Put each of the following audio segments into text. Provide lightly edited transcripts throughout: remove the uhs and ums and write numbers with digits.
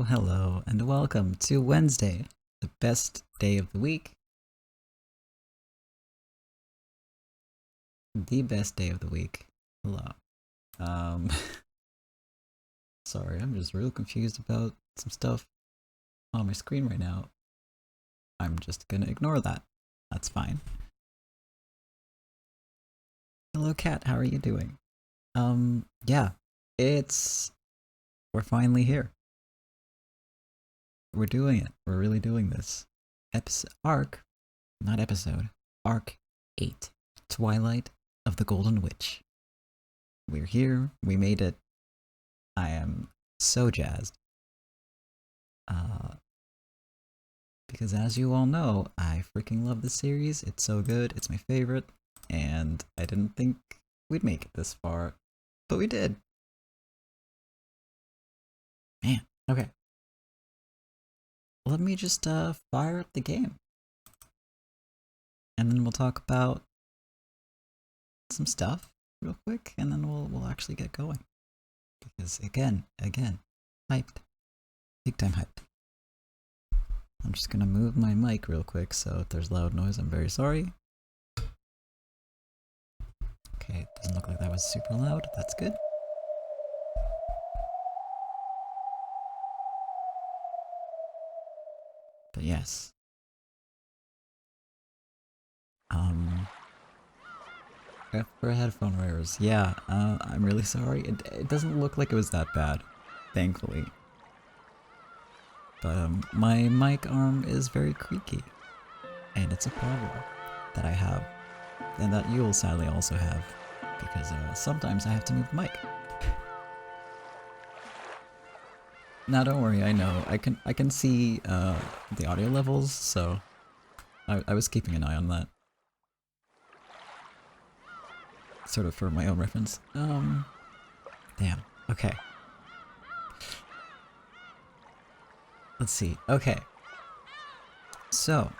hello, and welcome to Wednesday, the best day of the week. The best day of the week. Hello. Um, sorry, I'm just real confused about some stuff on my screen right now. I'm just gonna ignore that. That's fine. Hello, Cat, how are you doing? Yeah, we're finally here. We're doing it. We're really doing this. Not episode, Arc 8, Twilight of the Golden Witch. We're here, we made it. I am so jazzed. Because as you all know, I freaking love this series. It's so good, it's my favorite, and I didn't think we'd make it this far, but we did. Man, okay. Let me just fire up the game. And then we'll talk about some stuff real quick, and then we'll actually get going. Because again, hyped. Big time hyped. I'm just gonna move my mic real quick, so if there's loud noise, I'm very sorry. Okay, it doesn't look like that was super loud, that's good. But yes. For headphone wearers, yeah, I'm really sorry. It doesn't look like it was that bad, thankfully. But my mic arm is very creaky, and it's a problem that I have, and that you'll sadly also have, because sometimes I have to move the mic. Now don't worry, I know, I can see the audio levels, so I was keeping an eye on that. Sort of for my own reference. Damn. Okay. Let's see. Okay. So,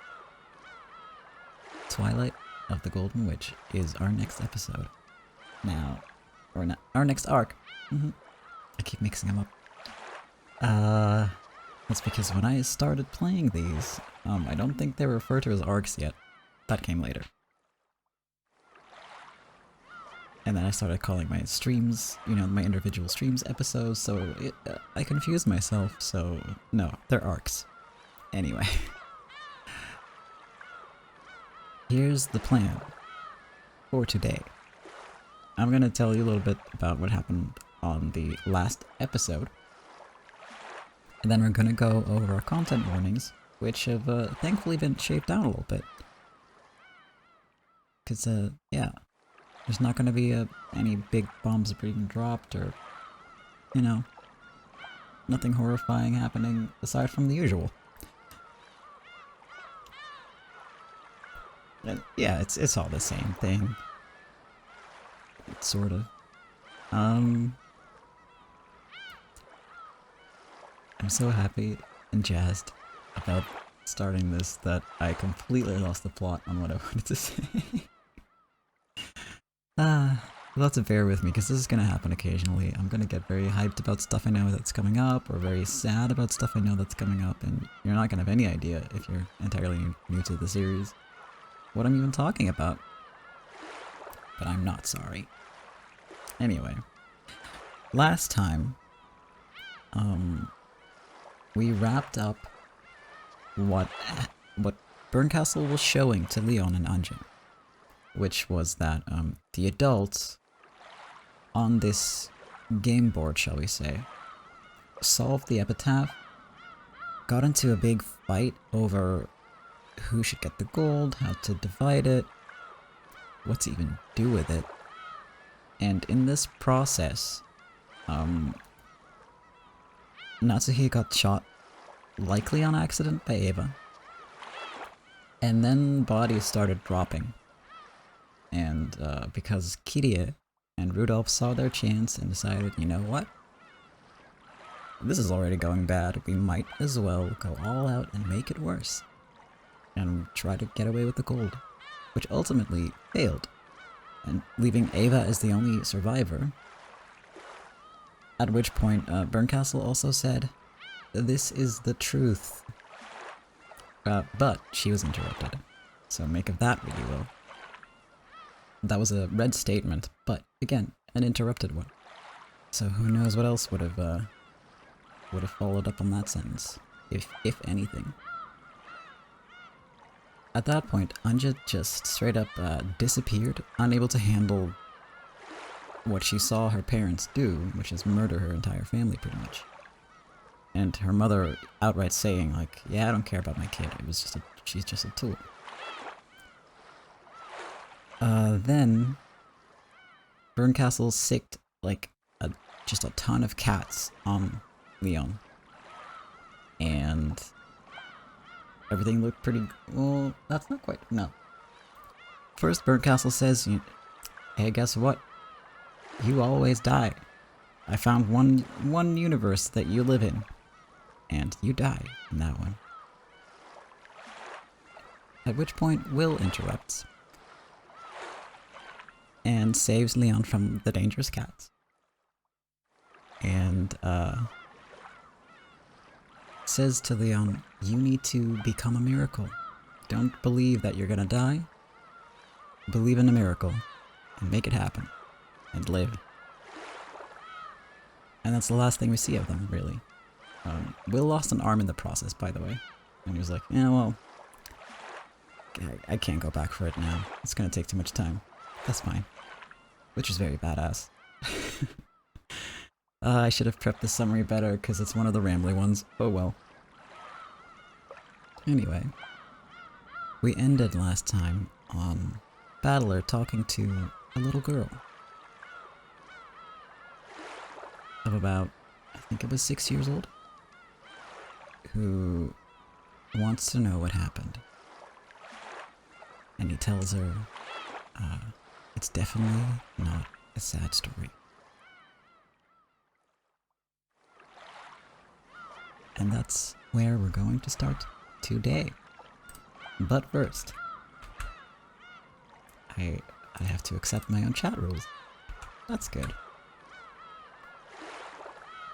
Twilight of the Golden Witch is our next episode. Now, or not, our next arc. I keep mixing them up. That's because when I started playing these, I don't think they were referred to as arcs yet. That came later. And then I started calling my streams, my individual streams episodes, so I confused myself, so no, they're arcs. Anyway. Here's the plan for today. I'm gonna tell you a little bit about what happened on the last episode. And then we're gonna go over our content warnings, which have thankfully been shaped down a little bit. Cause yeah. There's not going to be any big bombs being dropped or, nothing horrifying happening aside from the usual. And yeah, it's all the same thing. Sort of. I'm so happy and jazzed about starting this that I completely lost the plot on what I wanted to say. You'll have to bear with me, because this is gonna happen occasionally. I'm gonna get very hyped about stuff I know that's coming up, or very sad about stuff I know that's coming up, and you're not gonna have any idea, if you're entirely new to the series, what I'm even talking about. But I'm not sorry. Anyway. Last time, we wrapped up what Bernkastel was showing to Leon and Ange. Which was that the adults on this game board, shall we say, solved the epitaph, got into a big fight over who should get the gold, how to divide it, what to even do with it. And in this process, Natsuhi got shot, likely on accident, by Eva. And then bodies started dropping. And because Kirie and Rudolph saw their chance and decided, you know what? This is already going bad, we might as well go all out and make it worse. And try to get away with the gold. Which ultimately failed. And leaving Eva as the only survivor. At which point, Bernkastel also said, this is the truth. But she was interrupted. So make of that what you will. That was a red statement, but again, an interrupted one. So who knows what else would have followed up on that sentence, if anything. At that point, Ange just straight up disappeared, unable to handle what she saw her parents do, which is murder her entire family pretty much. And her mother outright saying like, yeah, I don't care about my kid, she's just a tool. Then Berncastle sicked like just a ton of cats on Leon. And everything looked pretty... well, that's not quite... no. First, Berncastle says, hey, guess what? You always die. I found one universe that you live in. And you die in that one. At which point, Will interrupts. And saves Leon from the dangerous cats. And, says to Leon, you need to become a miracle. Don't believe that you're gonna die. Believe in a miracle. And make it happen. And live. And that's the last thing we see of them, really. Will lost an arm in the process, by the way. And he was like, yeah, well... I can't go back for it now. It's gonna take too much time. That's fine. Which is very badass. I should have prepped the summary better, because it's one of the rambly ones. Oh well. Anyway. We ended last time on Battler talking to a little girl. Of about, I think it was 6 years old. Who wants to know what happened. And he tells her, it's definitely not a sad story. And that's where we're going to start today. But first, I have to accept my own chat rules. That's good.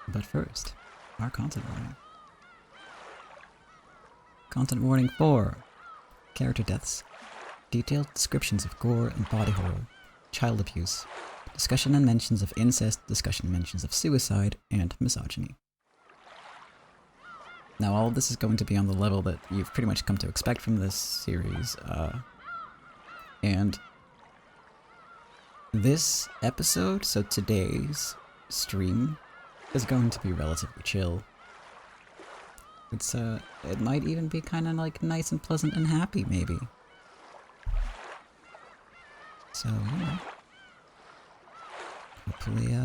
But first, our content warning. Content warning 4. Character deaths. Detailed descriptions of gore and body horror. Child abuse. Discussion and mentions of incest. Discussion and mentions of suicide and misogyny. Now all of this is going to be on the level that you've pretty much come to expect from this series. And this episode, so today's stream, is going to be relatively chill. It's it might even be kind of like nice and pleasant and happy, maybe. So, you know, hopefully,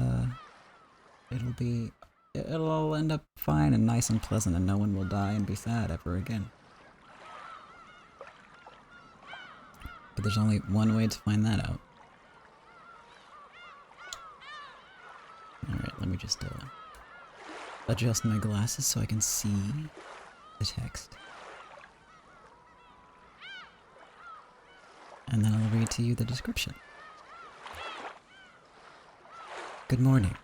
it'll all end up fine and nice and pleasant and no one will die and be sad ever again. But there's only one way to find that out. Alright, let me just, adjust my glasses so I can see the text. And then I'll read to you the description. Good morning.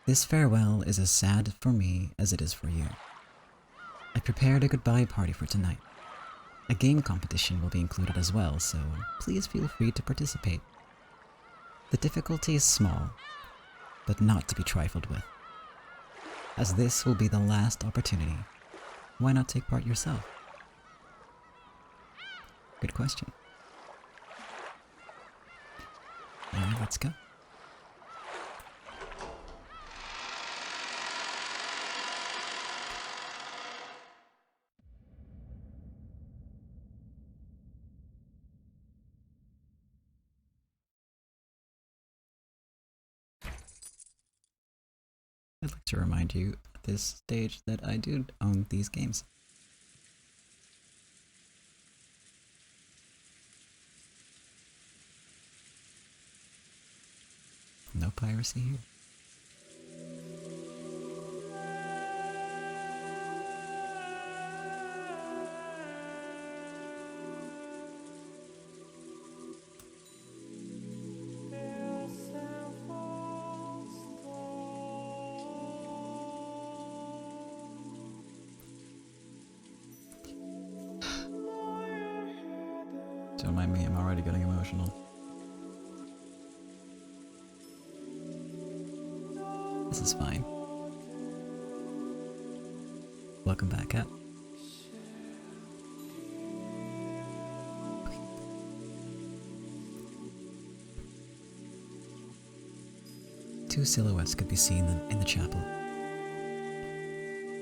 This farewell is as sad for me as it is for you. I prepared a goodbye party for tonight. A game competition will be included as well, so please feel free to participate. The difficulty is small, but not to be trifled with. As this will be the last opportunity, why not take part yourself? Good question. Alright, let's go. I'd like to remind you at this stage that I do own these games. No piracy here. Don't mind me, I'm already getting emotional. This is fine. Welcome back, Kat. Two silhouettes could be seen in the chapel.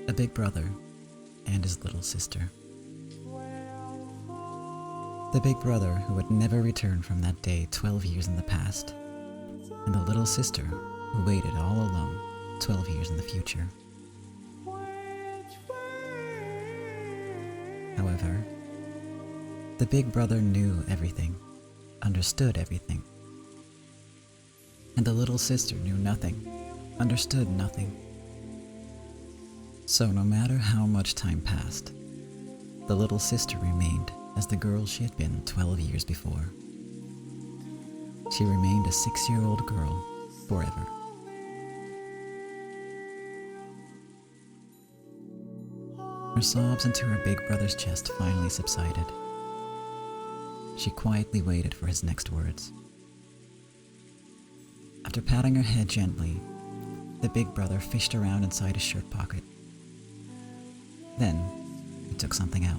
A big brother and his little sister. The big brother who would never return from that day 12 years in the past, and the little sister who waited all alone 12 years in the future. However, the big brother knew everything, understood everything, and the little sister knew nothing, understood nothing. So no matter how much time passed, the little sister remained as the girl she had been 12 years before. She remained a 6-year-old girl forever. Her sobs into her big brother's chest finally subsided. She quietly waited for his next words. After patting her head gently, the big brother fished around inside his shirt pocket. Then, he took something out.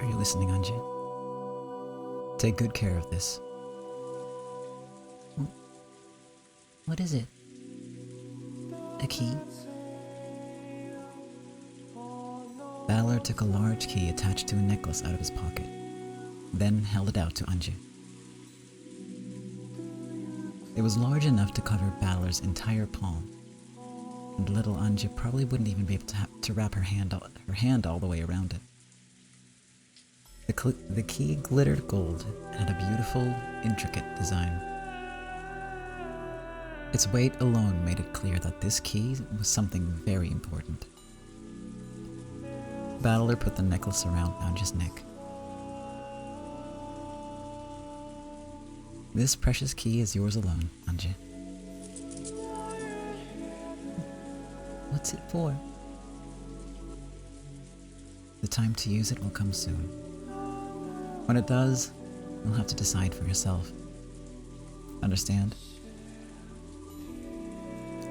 Are you listening, Ange? Take good care of this. What is it? A key? Valor took a large key attached to a necklace out of his pocket, then held it out to Ange. It was large enough to cover Balor's entire palm, and little Ange probably wouldn't even be able to wrap her hand all the way around it. The key glittered gold and had a beautiful, intricate design. Its weight alone made it clear that this key was something very important. Battler put the necklace around Ange's neck. This precious key is yours alone, Ange. What's it for? The time to use it will come soon. When it does, you'll have to decide for yourself. Understand?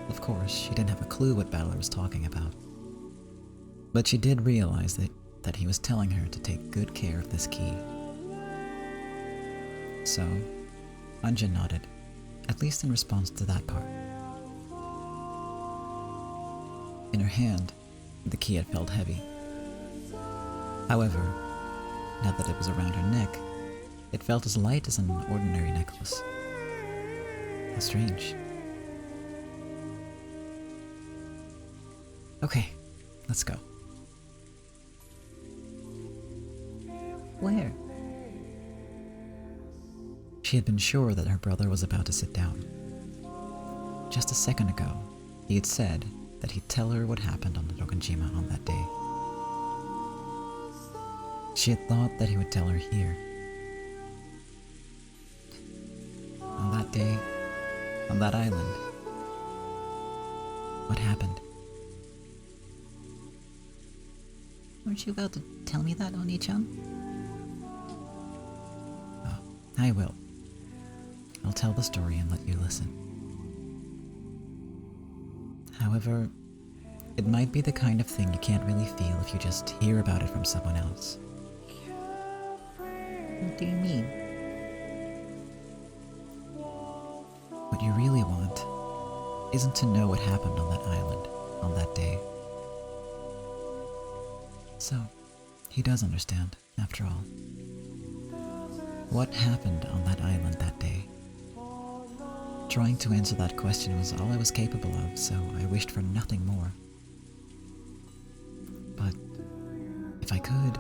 Of course, she didn't have a clue what Battler was talking about. But she did realize that he was telling her to take good care of this key. So, Ange nodded, at least in response to that part. In her hand, the key had felt heavy. However, now that it was around her neck, it felt as light as an ordinary necklace. How strange. Okay, let's go. Where? She had been sure that her brother was about to sit down. Just a second ago, he had said that he'd tell her what happened on the Rokkenjima on that day. She had thought that he would tell her here. On that day, on that island. What happened? Weren't you about to tell me that, Oni-chan? Oh, I will. I'll tell the story and let you listen. However, it might be the kind of thing you can't really feel if you just hear about it from someone else. What do you mean? What you really want isn't to know what happened on that island on that day. So, he does understand, after all. What happened on that island that day? Trying to answer that question was all I was capable of, so I wished for nothing more. But if I could,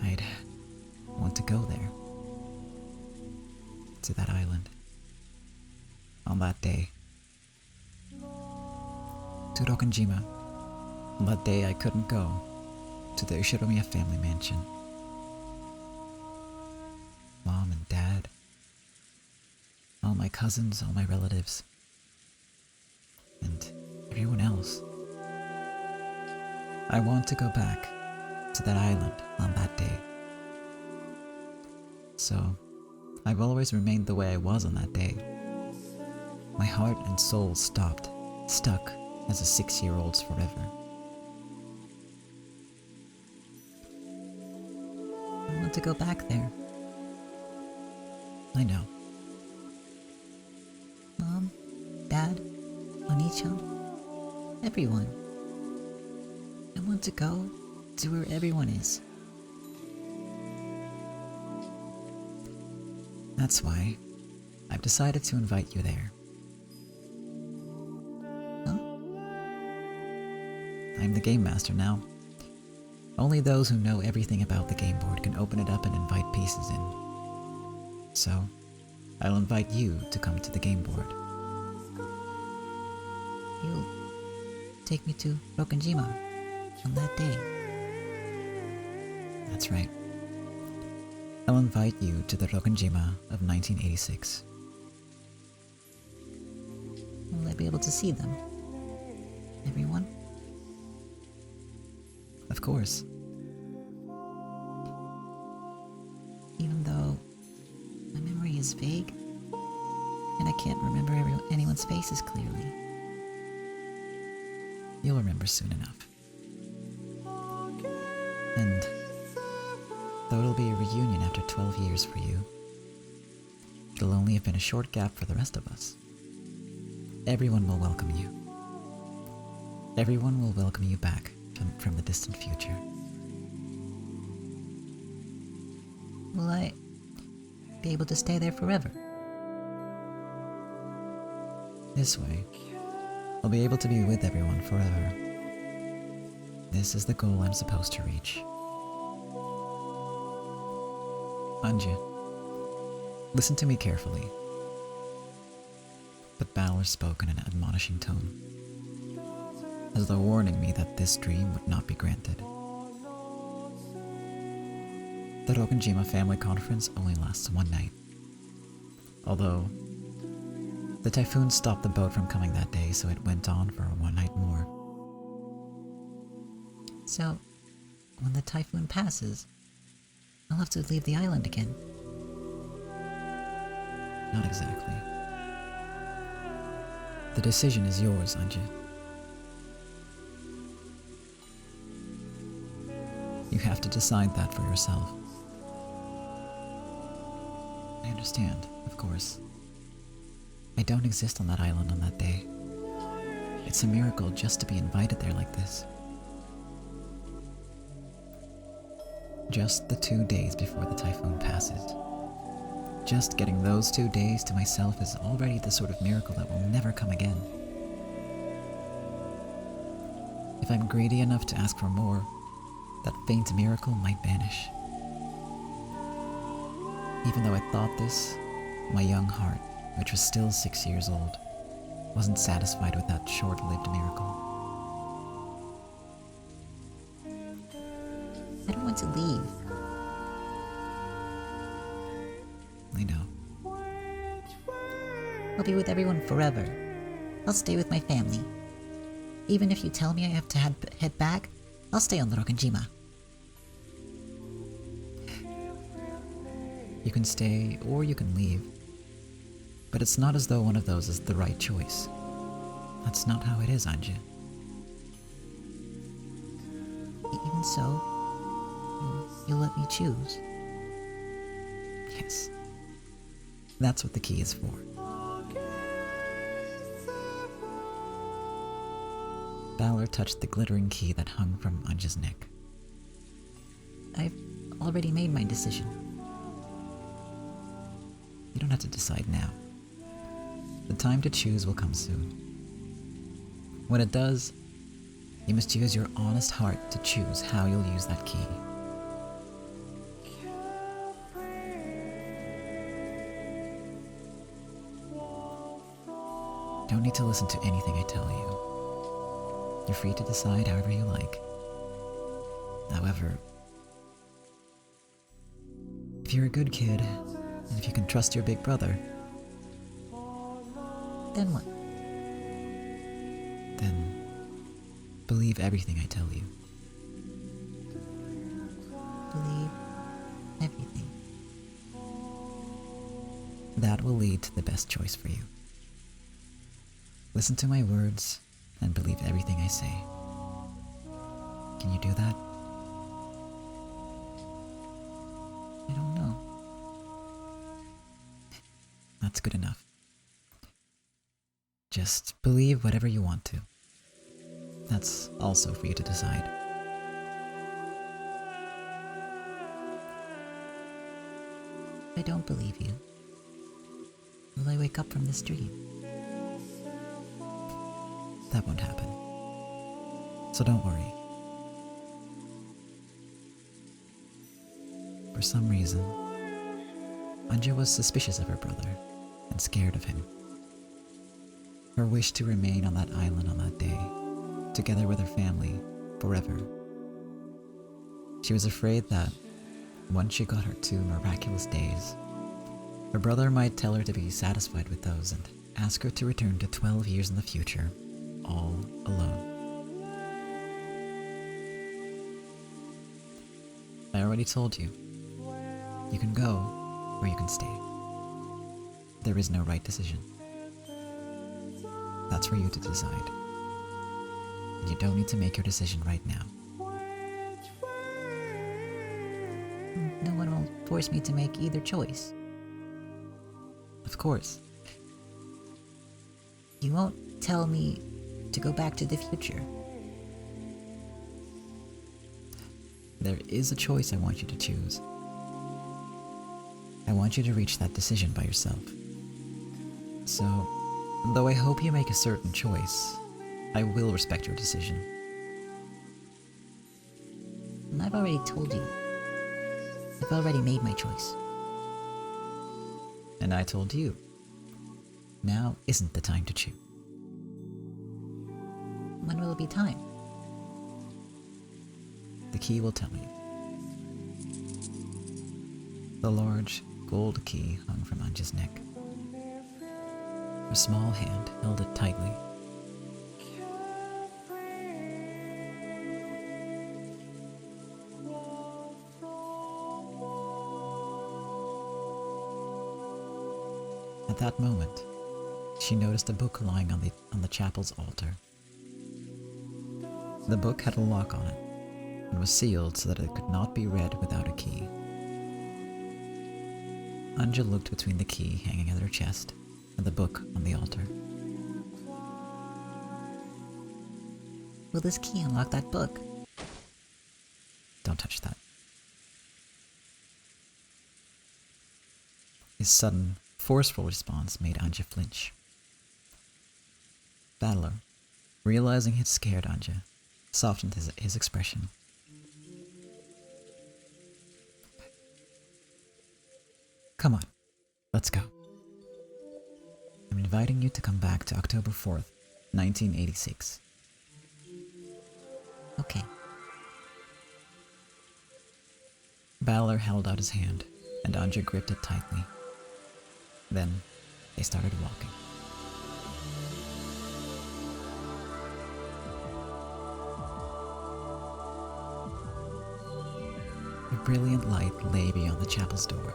I'd want to go there. To that island. On that day. To Rokkenjima. On that day I couldn't go. To the Ushiromiya family mansion. mom and dad, all my cousins, all my relatives, and everyone else. I want to go back to that island on that day. So, I've always remained the way I was on that day. My heart and soul stuck as a 6-year-old's forever. I want to go back there. I know. Mom, Dad, Oni-chan, everyone. I want to go to where everyone is. That's why I've decided to invite you there. Huh? I'm the game master now. Only those who know everything about the game board can open it up and invite pieces in. So, I'll invite you to come to the game board. You'll take me to Rokkenjima on that day. That's right. I'll invite you to the Rokkenjima of 1986. Will I be able to see them? Everyone? Of course. Even though my memory is vague, and I can't remember anyone's faces clearly. You'll remember soon enough. And though it'll be a reunion after 12 years for you, it'll only have been a short gap for the rest of us. Everyone will welcome you. Everyone will welcome you back from the distant future. Will I be able to stay there forever? This way, I'll be able to be with everyone forever. This is the goal I'm supposed to reach. Ange, listen to me carefully. But Balor spoke in an admonishing tone, as though warning me that this dream would not be granted. The Rokkenjima family conference only lasts one night. Although, the typhoon stopped the boat from coming that day, so it went on for one night more. So, when the typhoon passes, I'll have to leave the island again. Not exactly. The decision is yours, Ange. You have to decide that for yourself. I understand, of course. I don't exist on that island on that day. It's a miracle just to be invited there like this. Just the 2 days before the typhoon passes. Just getting those 2 days to myself is already the sort of miracle that will never come again. If I'm greedy enough to ask for more, that faint miracle might vanish. Even though I thought this, my young heart, which was still 6 years old, wasn't satisfied with that short-lived miracle. I don't want to leave. I know. I'll be with everyone forever. I'll stay with my family. Even if you tell me I have to head back, I'll stay on the Rokkenjima. You can stay or you can leave. But it's not as though one of those is the right choice. That's not how it is, Ange. Even so, you'll let me choose. Yes. That's what the key is for. Balor touched the glittering key that hung from Ange's neck. I've already made my decision. You don't have to decide now. The time to choose will come soon. When it does, you must use your honest heart to choose how you'll use that key. Don't need to listen to anything I tell you. You're free to decide however you like. However, if you're a good kid, And if you can trust your big brother, Then what? then believe everything I tell you. Believe everything. That will lead to the best choice for you. Listen to my words and believe everything I say. Can you do that? I don't know. That's good enough. Just believe whatever you want to. That's also for you to decide. I don't believe you. Will I wake up from this dream? That won't happen. So don't worry. For some reason, Ange was suspicious of her brother and scared of him. Her wish to remain on that island on that day, together with her family, forever. She was afraid that, once she got her 2 miraculous days, her brother might tell her to be satisfied with those and ask her to return to 12 years in the future, all alone. I already told you. You can go, or you can stay. There is no right decision. That's for you to decide. And you don't need to make your decision right now. No one will force me to make either choice. Of course, You won't tell me to go back to the future. there is a choice I want you to choose. I want you to reach that decision by yourself. So, though I hope you make a certain choice, I will respect your decision. And I've already told you. I've already made my choice. And I told you. Now isn't the time to choose. When will it be time? The key will tell you. The large gold key hung from Ange's neck. Her small hand held it tightly. At that moment, she noticed a book lying on the chapel's altar. The book had a lock on it and was sealed so that it could not be read without a key. Ange looked between the key hanging at her chest and the book on the altar. Will this key unlock that book? Don't touch that. His sudden, forceful response made Ange flinch. Battler, realizing he'd scared Ange, softened his expression. Come on, let's go. I'm inviting you to come back to October 4th, 1986. Okay. Battler held out his hand, and Ange gripped it tightly. Then, they started walking. A brilliant light lay beyond the chapel's door.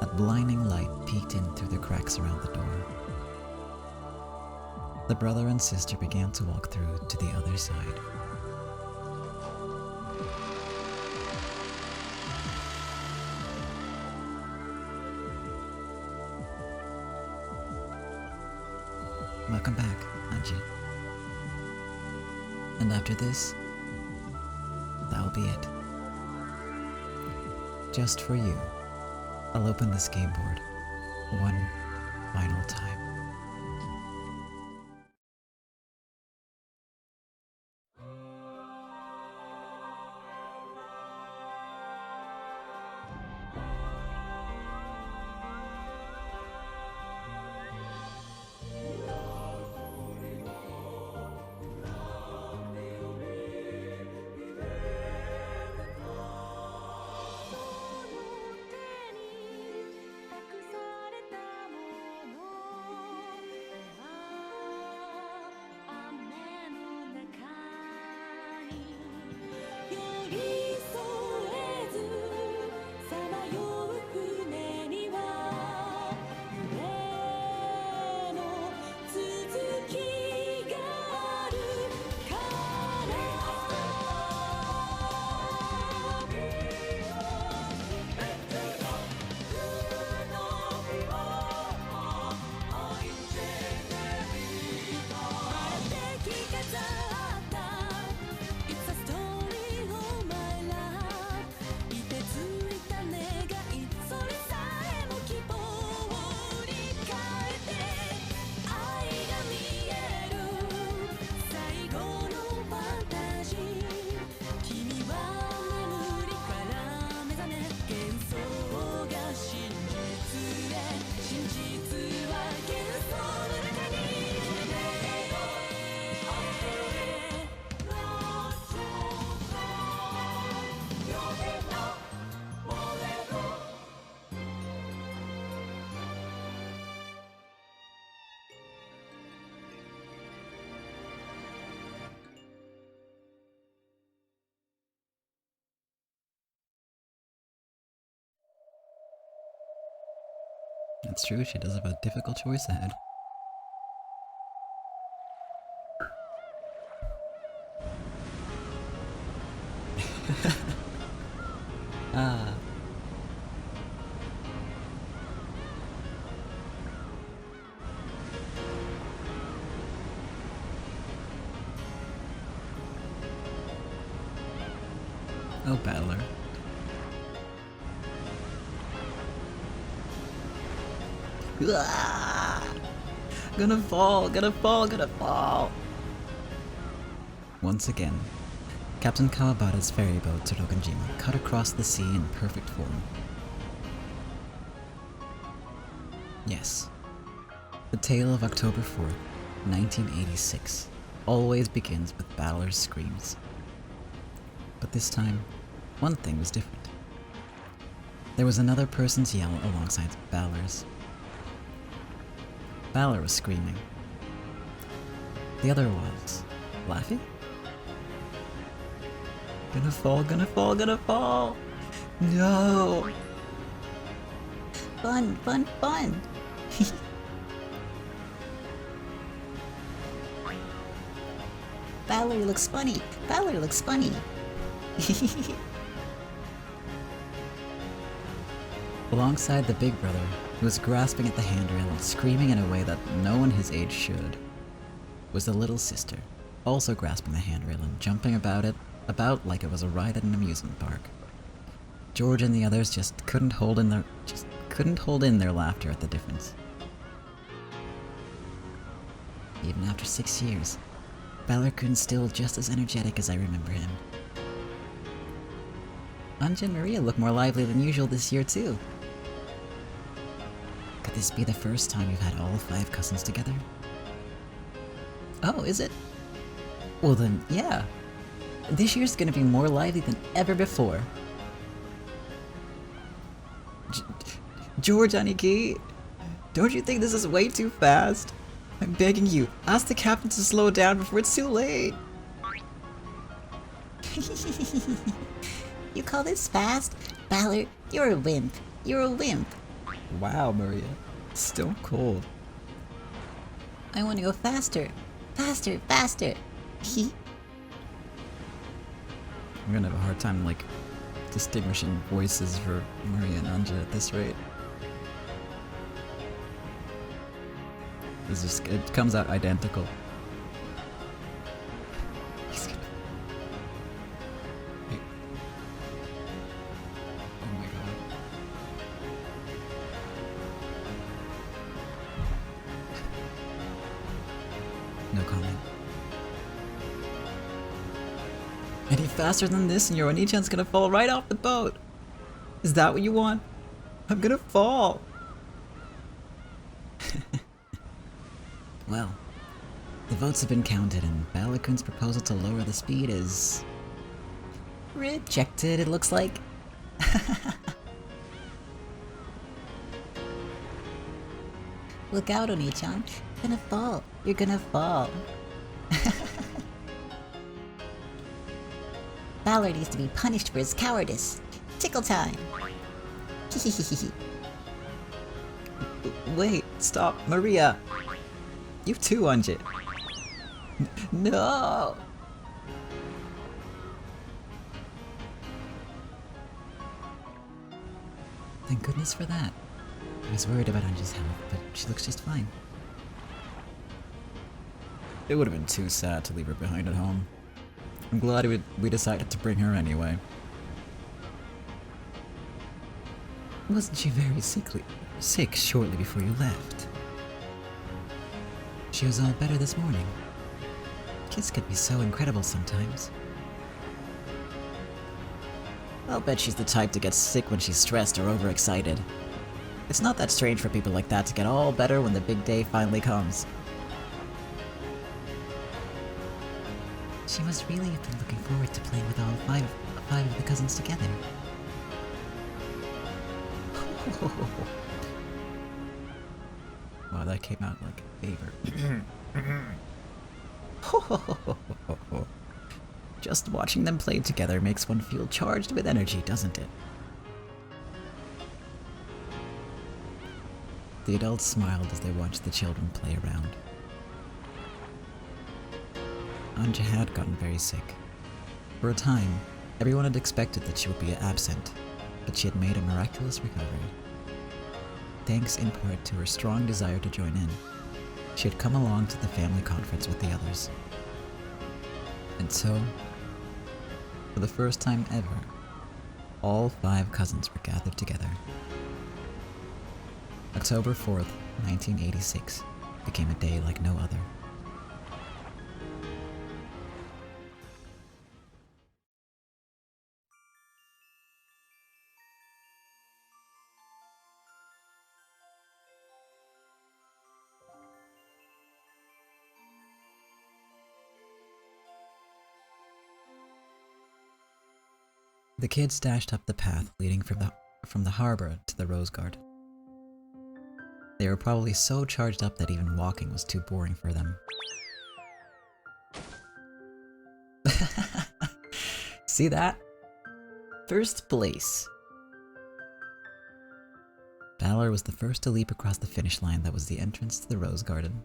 That blinding light peeked in through the cracks around the door. The brother and sister began to walk through to the other side. Welcome back, Ange. And after this, that'll be it. Just for you, I'll open this game board one final time. That's true, she does have a difficult choice ahead. Ah. Oh, battler. Ah! Gonna fall, gonna fall, gonna fall! Once again, Captain Kawabata's ferry boat to Rokkenjima cut across the sea in perfect form. Yes, the tale of October 4th, 1986 always begins with battler's screams. But this time, one thing was different. There was another person's yell alongside Balor's. Balor was screaming. The other was laughing? Gonna fall, gonna fall, gonna fall! No! Fun, fun, fun! Balor looks funny! Balor looks funny! Alongside the big brother, who was grasping at the handrail and screaming in a way that no one his age should, was the little sister, also grasping the handrail and jumping about like it was a ride at an amusement park. George and the others just couldn't hold in their laughter at the difference. Even after 6 years, Balor-kun's still just as energetic as I remember him. Ange and Maria look more lively than usual this year too. Could this be the first time you've had all 5 cousins together? Oh, is it? Well then, yeah. This year's gonna be more lively than ever before. George, Aniki, don't you think this is way too fast? I'm begging you, ask the captain to slow down before it's too late. You call this fast? Balor, you're a wimp. You're a wimp. Wow, Maria. Stone cold. I want to go faster. Faster, faster. I'm gonna have a hard time, like, distinguishing voices for Maria and Ange at this rate. It comes out identical. He's gonna... Wait. Oh my god. No comment. Any faster than this and your Oni-chan's gonna fall right off the boat! Is that what you want? I'm gonna fall! Well, the votes have been counted and Balor-kun's proposal to lower the speed is... rejected, it looks like. Look out, Oni-chan. You're gonna fall. You're gonna fall. Balor needs to be punished for his cowardice. Tickle time. Wait, stop, Maria! You too, Ange. No! Thank goodness for that. I was worried about Ange's health, but she looks just fine. It would have been too sad to leave her behind at home. I'm glad we decided to bring her anyway. Wasn't she very sick shortly before you left? She was all better this morning. Kids could be so incredible sometimes. I'll bet she's the type to get sick when she's stressed or overexcited. It's not that strange for people like that to get all better when the big day finally comes. She must really have been looking forward to playing with all five of the cousins together. Wow, that came out like a favor. Just watching them play together makes one feel charged with energy, doesn't it? The adults smiled as they watched the children play around. Ange had gotten very sick. For a time, everyone had expected that she would be absent, but she had made a miraculous recovery. Thanks in part to her strong desire to join in, she had come along to the family conference with the others. And so, for the first time ever, all 5 cousins were gathered together. October 4th, 1986 became a day like no other. The kids dashed up the path leading from the harbor to the rose garden. They were probably so charged up that even walking was too boring for them. See that? First place. Valor was the first to leap across the finish line that was the entrance to the rose garden.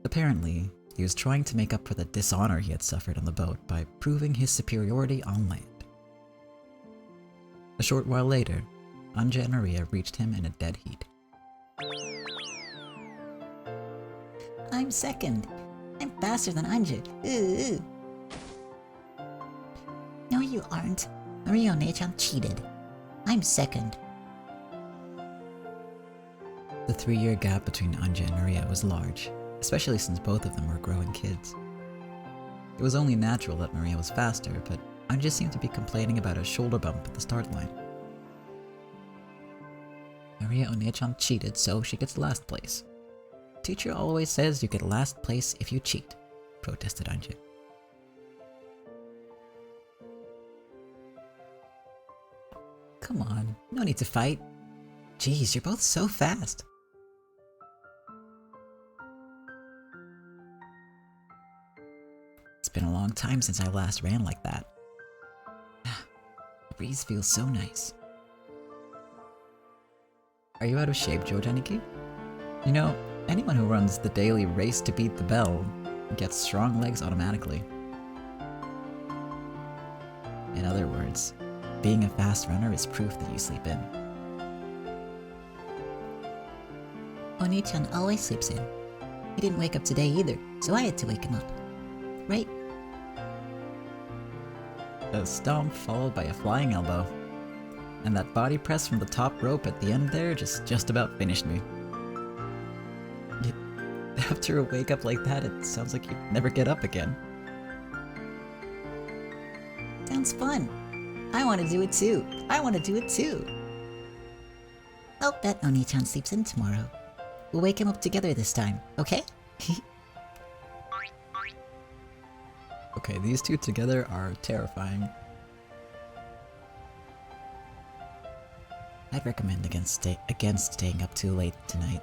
Apparently, he was trying to make up for the dishonor he had suffered on the boat by proving his superiority on land. A short while later, Ange and Maria reached him in a dead heat. I'm second. I'm faster than Ange. Ooh. No, you aren't. Maria One-chan cheated. I'm second. The 3-year gap between Ange and Maria was large, especially since both of them were growing kids. It was only natural that Maria was faster, but Ange seemed to be complaining about a shoulder bump at the start line. Maria One-chan cheated, so she gets last place. Teacher always says you get last place if you cheat, protested Ange. Come on, no need to fight. Jeez, you're both so fast. It's been a long time since I last ran like that. The breeze feels so nice. Are you out of shape, Jojaniki? You know, anyone who runs the daily race to beat the bell gets strong legs automatically. In other words, being a fast runner is proof that you sleep in. Oni-chan always sleeps in. He didn't wake up today either, so I had to wake him up. Right? A stomp followed by a flying elbow. And that body press from the top rope at the end there just about finished me. After a wake up like that, it sounds like you'd never get up again. Sounds fun. I want to do it too. I'll bet Oni-chan sleeps in tomorrow. We'll wake him up together this time, okay? Okay, these two together are terrifying. I'd recommend against staying up too late tonight.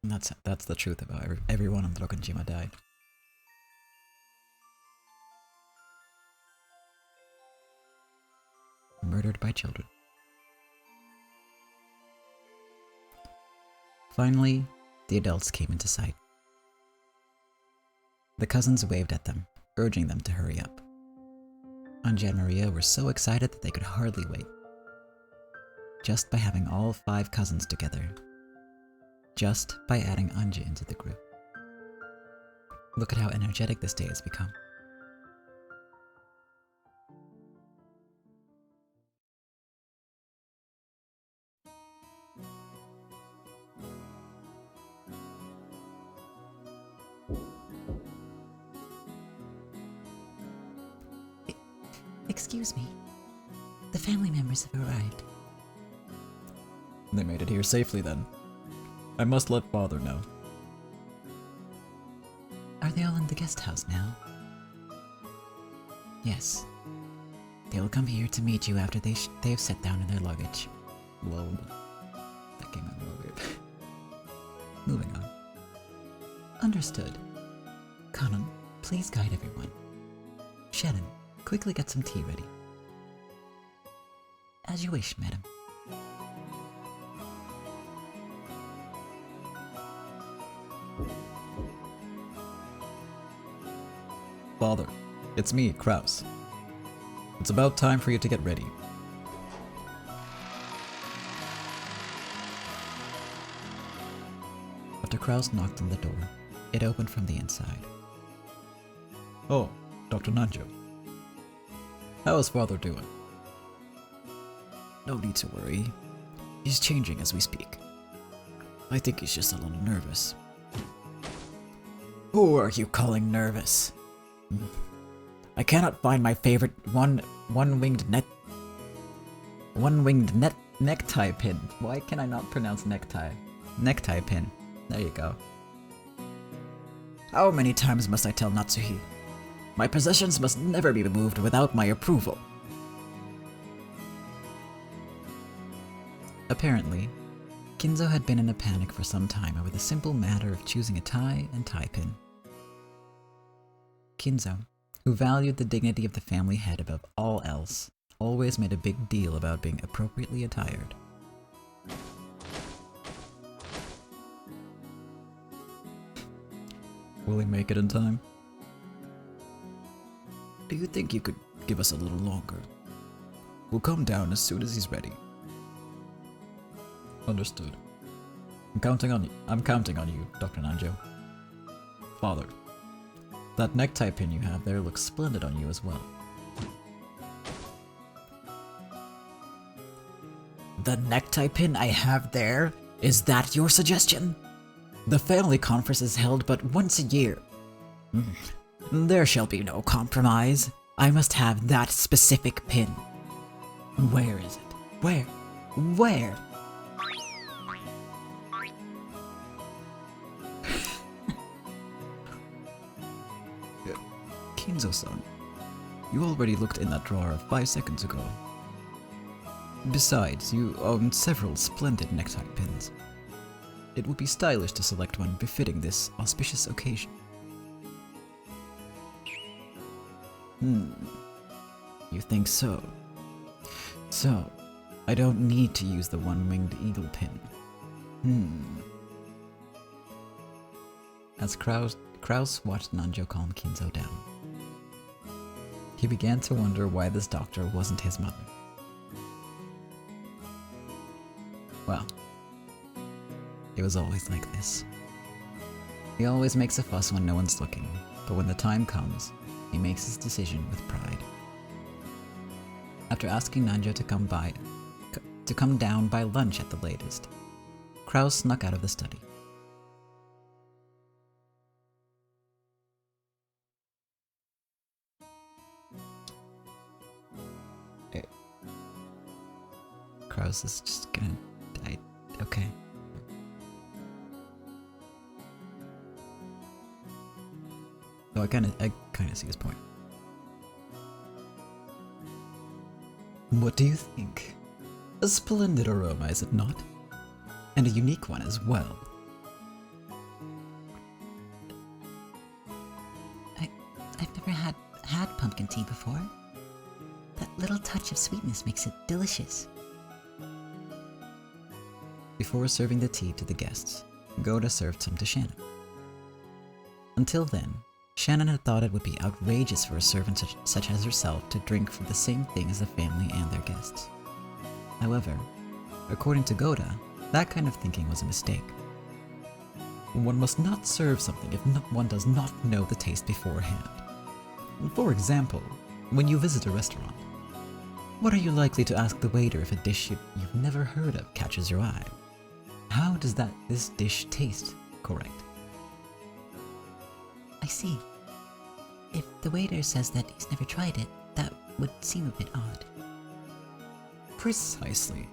And that's the truth about everyone on Rokkenjima died. Murdered by children. Finally, the adults came into sight. The cousins waved at them, urging them to hurry up. Ange and Maria were so excited that they could hardly wait. Just by having all 5 cousins together. Just by adding Ange into the group. Look at how energetic this day has become. Excuse me. The family members have arrived. They made it here safely then. I must let father know. Are they all in the guest house now? Yes. They will come here to meet you after they have set down in their luggage. Whoa. That came out real weird. Moving on. Understood. Kanon, please guide everyone. Shannon, quickly get some tea ready. As you wish, madam. Father, it's me, Kraus. It's about time for you to get ready. After Kraus knocked on the door, it opened from the inside. Oh, Dr. Nanjo. How is father doing? No need to worry. He's changing as we speak. I think he's just a little nervous. Who are you calling nervous? I cannot find my favorite one-winged necktie pin. Why can I not pronounce necktie? Necktie pin. There you go. How many times must I tell Natsuhi? My possessions must never be moved without my approval. Apparently, Kinzo had been in a panic for some time over the simple matter of choosing a tie and tie pin. Kinzo, who valued the dignity of the family head above all else, always made a big deal about being appropriately attired. Will he make it in time? Do you think you could give us a little longer? We'll come down as soon as he's ready. Understood. I'm counting on you, Dr. Nanjo. Father, that necktie pin you have there looks splendid on you as well. The necktie pin I have there? Is that your suggestion? The family conference is held but once a year. There shall be no compromise. I must have that specific pin. Where is it? Where? Kinzo-san, you already looked in that drawer 5 seconds ago. Besides, you own several splendid necktie pins. It would be stylish to select one befitting this auspicious occasion. You think so? So, I don't need to use the one-winged eagle pin. As Kraus watched Nanjo calm Kinzo down, he began to wonder why this doctor wasn't his mother. Well, it was always like this. He always makes a fuss when no one's looking, but when the time comes, he makes his decision with pride. After asking Nanjo to come down by lunch at the latest, Kraus snuck out of the study. Kraus is just gonna die. Okay. So I kinda see his point. What do you think? A splendid aroma, is it not? And a unique one as well. I've never had pumpkin tea before. That little touch of sweetness makes it delicious. Before serving the tea to the guests, Goda served some to Shannon. Until then, Shannon had thought it would be outrageous for a servant such as herself to drink from the same thing as the family and their guests. However, according to Goda, that kind of thinking was a mistake. One must not serve something if one does not know the taste beforehand. For example, when you visit a restaurant, what are you likely to ask the waiter if a dish you've never heard of catches your eye? How does this dish taste? Correct. I see. If the waiter says that he's never tried it, that would seem a bit odd. Precisely.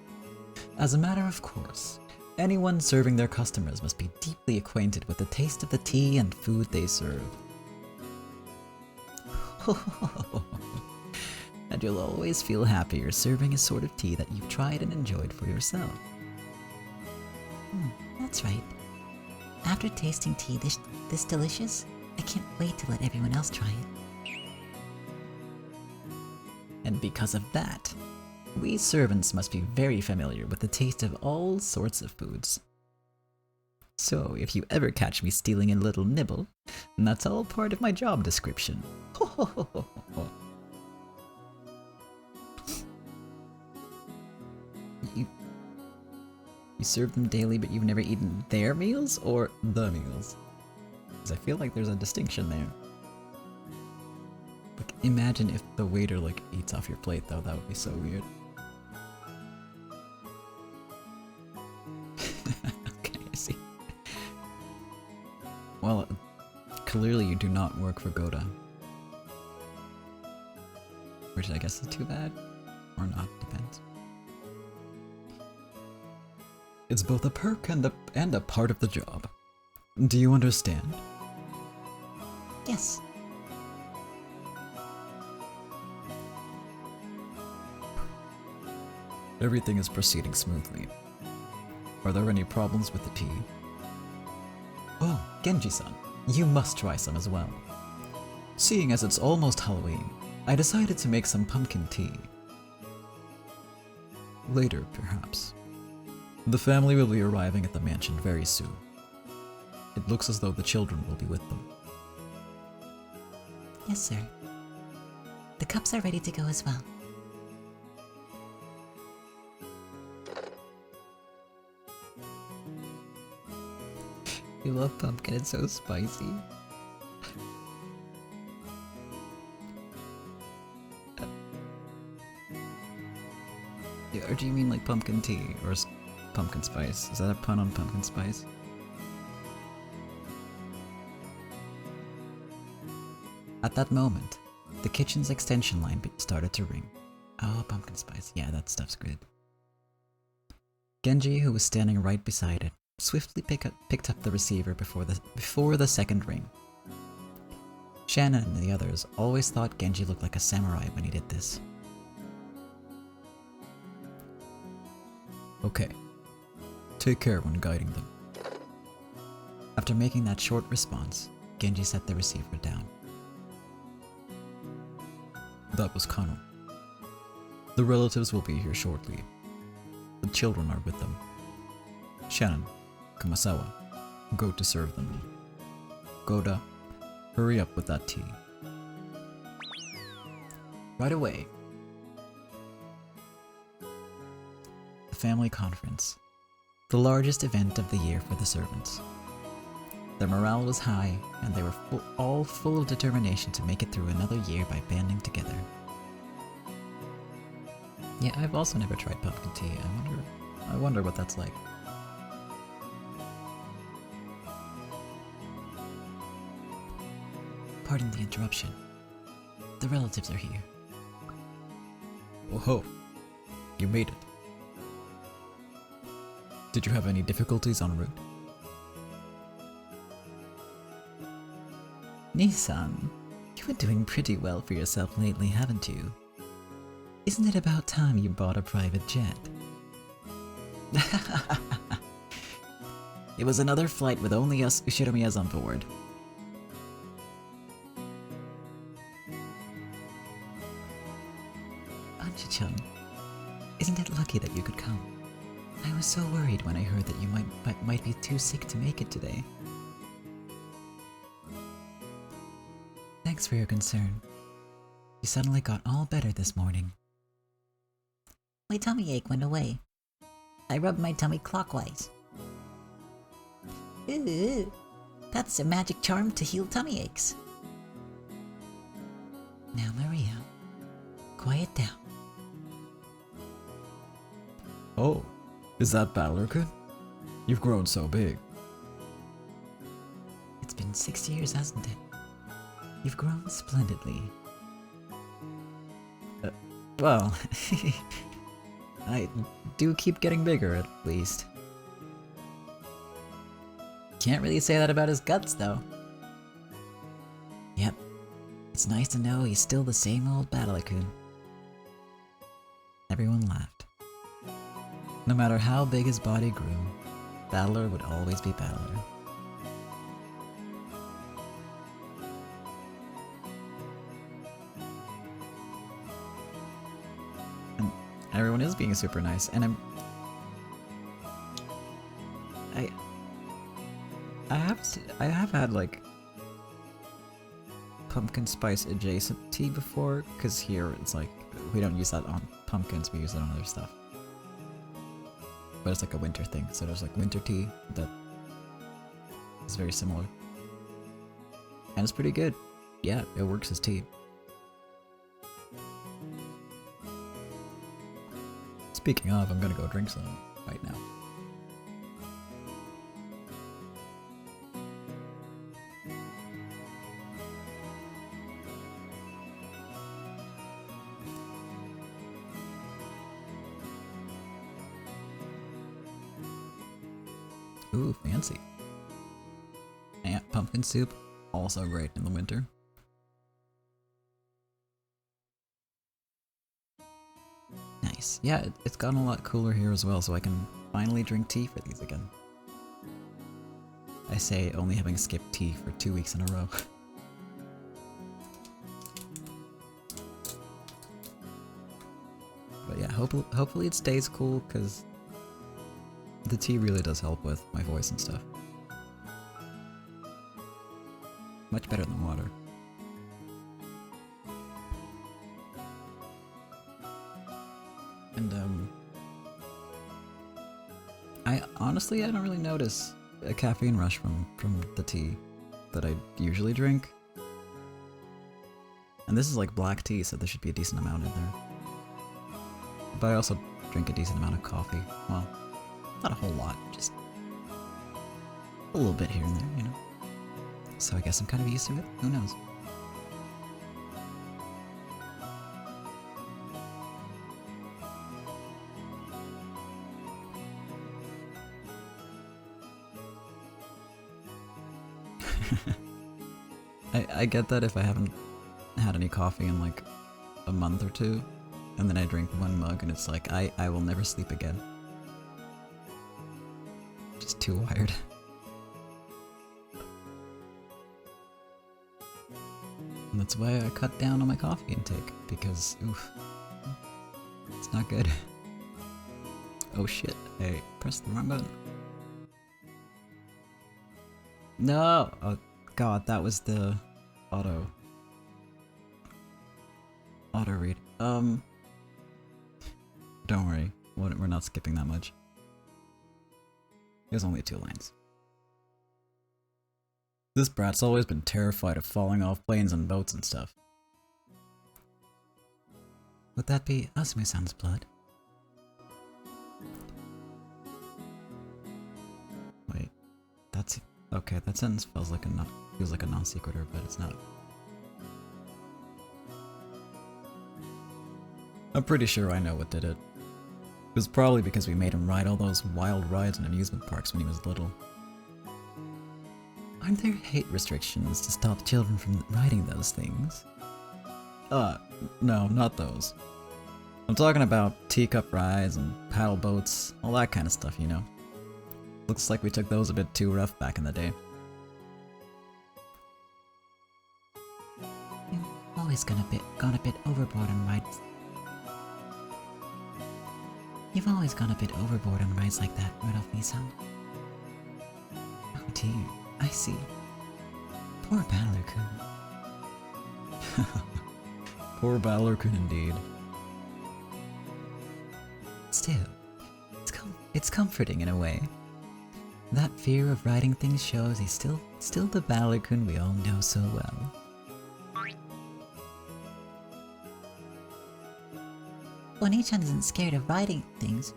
As a matter of course, anyone serving their customers must be deeply acquainted with the taste of the tea and food they serve. And you'll always feel happier serving a sort of tea that you've tried and enjoyed for yourself. That's right. After tasting tea this delicious, I can't wait to let everyone else try it. And because of that, we servants must be very familiar with the taste of all sorts of foods. So if you ever catch me stealing a little nibble, that's all part of my job description. You serve them daily, but you've never eaten their meals or the meals? Because I feel like there's a distinction there. Like, imagine if the waiter like eats off your plate, though. That would be so weird. Okay, I see. Well, clearly you do not work for Goda. Which I guess is too bad. Or not, depends. It's both a perk and a part of the job. Do you understand? Yes. Everything is proceeding smoothly. Are there any problems with the tea? Oh, Genji-san, you must try some as well. Seeing as it's almost Halloween, I decided to make some pumpkin tea. Later, perhaps. The family will be arriving at the mansion very soon. It looks as though the children will be with them. Yes, sir. The cups are ready to go as well. You love pumpkin, it's so spicy. Yeah, or do you mean like pumpkin tea or pumpkin spice? Is that a pun on pumpkin spice? At that moment, the kitchen's extension line started to ring. Oh, pumpkin spice. Yeah, that stuff's good. Genji, who was standing right beside it, swiftly picked up the receiver before the second ring. Shannon and the others always thought Genji looked like a samurai when he did this. Okay. Take care when guiding them. After making that short response, Genji set the receiver down. That was Kano. The relatives will be here shortly. The children are with them. Shannon, Kumasawa, go to serve them. Goda, hurry up with that tea. Right away. The family conference. The largest event of the year for the servants. Their morale was high, and they were all full of determination to make it through another year by banding together. Yeah, I've also never tried pumpkin tea. I wonder what that's like. Pardon the interruption. The relatives are here. Oh ho! You made it. Did you have any difficulties en route? Nissan, you've been doing pretty well for yourself lately, haven't you? Isn't it about time you bought a private jet? It was another flight with only us Ushinomiyas on board. Anji-chan, isn't it lucky that you could come? I was so worried when I heard that you might be too sick to make it today. Thanks for your concern. You suddenly got all better this morning. My tummy ache went away. I rubbed my tummy clockwise. Ooh, that's a magic charm to heal tummy aches. Now, Maria, quiet down. Oh, is that Battler-kun? You've grown so big. It's been 6 years, hasn't it? You've grown splendidly. Well, I do keep getting bigger, at least. Can't really say that about his guts, though. Yep. It's nice to know he's still the same old Battler-kun. Everyone laughed. No matter how big his body grew, Battler would always be Battler. everyone is being super nice, and I have had like pumpkin spice adjacent tea before, because here it's like we don't use that on pumpkins, we use it on other stuff. But it's like a winter thing, so there's like winter tea that is very similar. And it's pretty good. Yeah, it works as tea. Speaking of, I'm gonna go drink some right now. Ooh, fancy. And pumpkin soup, also great in the winter. Nice. Yeah, it's gotten a lot cooler here as well, so I can finally drink tea for these again. I say only having skipped tea for 2 weeks in a row. But yeah, hopefully it stays cool, because the tea really does help with my voice and stuff. Much better than water. And I don't really notice a caffeine rush from the tea that I usually drink. And this is like black tea, so there should be a decent amount in there. But I also drink a decent amount of coffee. Well, not a whole lot, just a little bit here and there, you know. So I guess I'm kind of used to it. Who knows? I get that if I haven't had any coffee in like a month or two, and then I drink one mug and it's like, I will never sleep again. Just too wired. And that's why I cut down on my coffee intake, because, oof, it's not good. Oh shit, I pressed the wrong button. No! Oh god, that was the auto read. Don't worry, we're not skipping that much. There's only 2 lines. This brat's always been terrified of falling off planes and boats and stuff. Would that be Asume-san's blood? Wait, that's okay. That sentence feels like a non sequitur, but it's not. I'm pretty sure I know what did it. It was probably because we made him ride all those wild rides in amusement parks when he was little. Aren't there height restrictions to stop children from riding those things? No, not those. I'm talking about teacup rides and paddle boats, all that kind of stuff, you know. Looks like we took those a bit too rough back in the day. You've always gone a bit overboard on rides. You've always gone a bit overboard on rides like that, Rudolph-san. Oh dear, I see. Poor Battler-kun. Poor Battler-kun indeed. Still, it's comforting in a way. That fear of riding things shows he's still the Battler-kun we all know so well. Oni-chan isn't scared of riding things,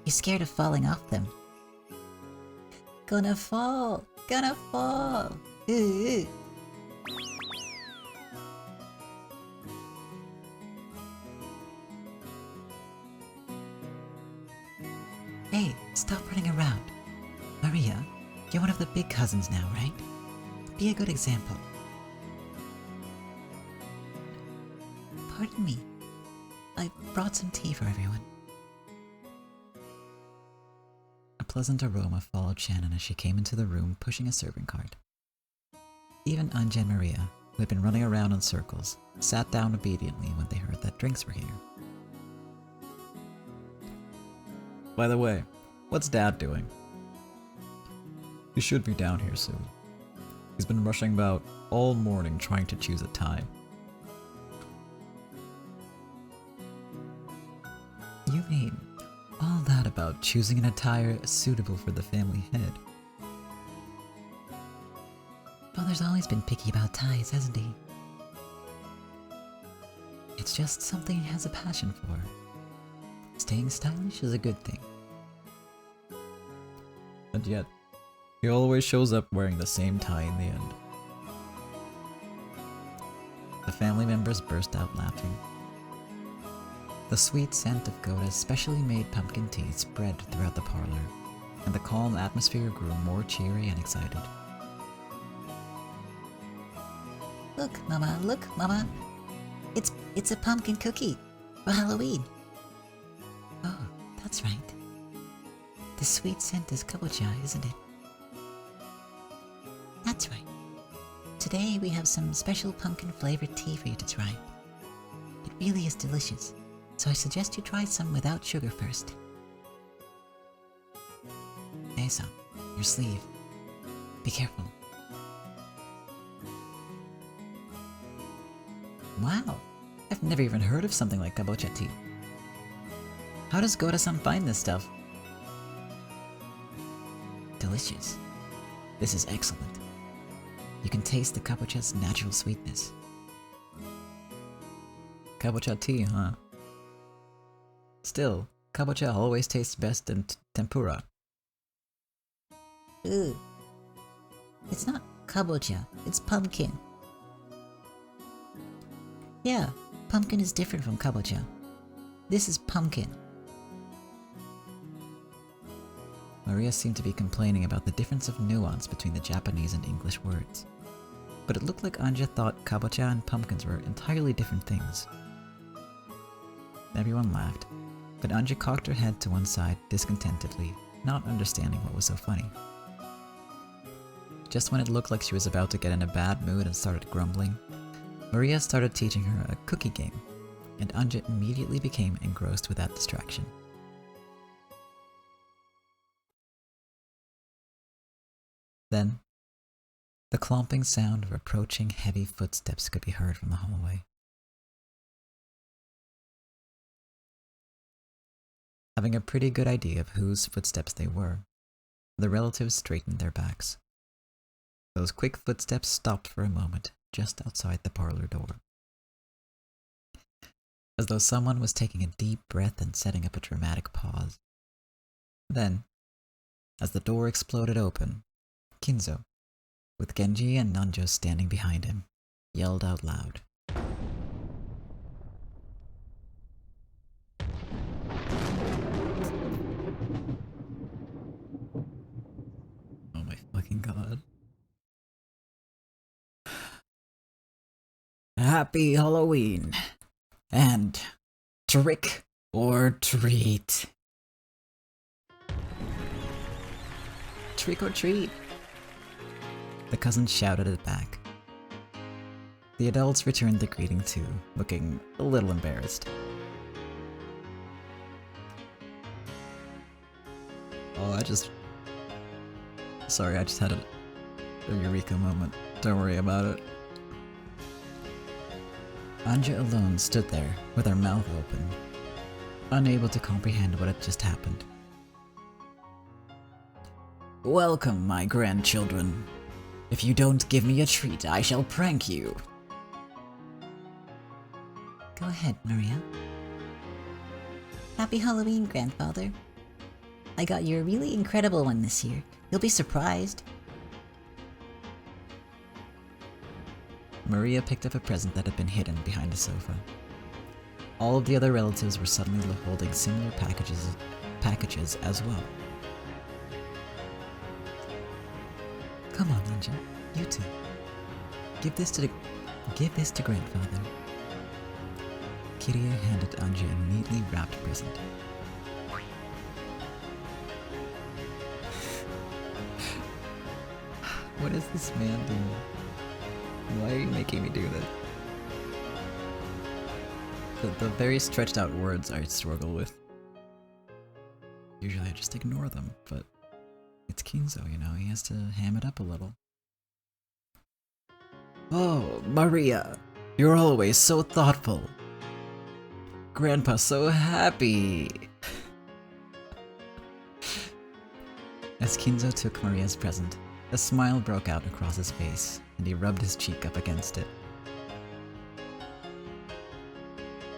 he's scared of falling off them. Gonna fall! Gonna fall! Ooh. Hey, stop running around. Maria, you're one of the big cousins now, right? Be a good example. Pardon me. I brought some tea for everyone. A pleasant aroma followed Shannon as she came into the room pushing a serving cart. Even Ange and Maria, who had been running around in circles, sat down obediently when they heard that drinks were here. By the way, what's Dad doing? He should be down here soon. He's been rushing about all morning trying to choose a tie. You mean all that about choosing an attire suitable for the family head? Father's always been picky about ties, hasn't he? It's just something he has a passion for. Staying stylish is a good thing. And yet, he always shows up wearing the same tie in the end. The family members burst out laughing. The sweet scent of Goda's specially made pumpkin tea spread throughout the parlor, and the calm atmosphere grew more cheery and excited. Look, Mama. It's a pumpkin cookie for Halloween. Oh, that's right. The sweet scent is kabocha, isn't it? That's right. Today we have some special pumpkin flavored tea for you to try. It really is delicious, so I suggest you try some without sugar first. Asa, your sleeve. Be careful. Wow, I've never even heard of something like kabocha tea. How does Goda-san find this stuff? Delicious. This is excellent. You can taste the kabocha's natural sweetness. Kabocha tea, huh? Still, kabocha always tastes best in tempura. Ooh. It's not kabocha, it's pumpkin. Yeah, pumpkin is different from kabocha. This is pumpkin. Maria seemed to be complaining about the difference of nuance between the Japanese and English words. But it looked like Ange thought kabocha and pumpkins were entirely different things. Everyone laughed, but Ange cocked her head to one side discontentedly, not understanding what was so funny. Just when it looked like she was about to get in a bad mood and started grumbling, Maria started teaching her a cookie game, and Ange immediately became engrossed with that distraction. Then, the clomping sound of approaching heavy footsteps could be heard from the hallway. Having a pretty good idea of whose footsteps they were, the relatives straightened their backs. Those quick footsteps stopped for a moment just outside the parlor door, as though someone was taking a deep breath and setting up a dramatic pause. Then, as the door exploded open, Kinzo, with Genji and Nanjo standing behind him, yelled out loud. Oh my fucking god. Happy Halloween! And trick or treat. Trick or treat! The cousins shouted it back. The adults returned the greeting too, looking a little embarrassed. Oh, I just had a eureka moment. Don't worry about it. Ange alone stood there, with her mouth open, unable to comprehend what had just happened. Welcome, my grandchildren. If you don't give me a treat, I shall prank you. Go ahead, Maria. Happy Halloween, grandfather. I got you a really incredible one this year. You'll be surprised. Maria picked up a present that had been hidden behind a sofa. All of the other relatives were suddenly holding similar packages as well. Come on, Ange, you too. Give this to grandfather. Kiria handed Ange a neatly wrapped present. What is this man doing? Why are you making me do this? The very stretched out words I struggle with. Usually I just ignore them, but it's Kinzo, you know, he has to ham it up a little. Oh, Maria, you're always so thoughtful. Grandpa's so happy. As Kinzo took Maria's present, a smile broke out across his face, and he rubbed his cheek up against it.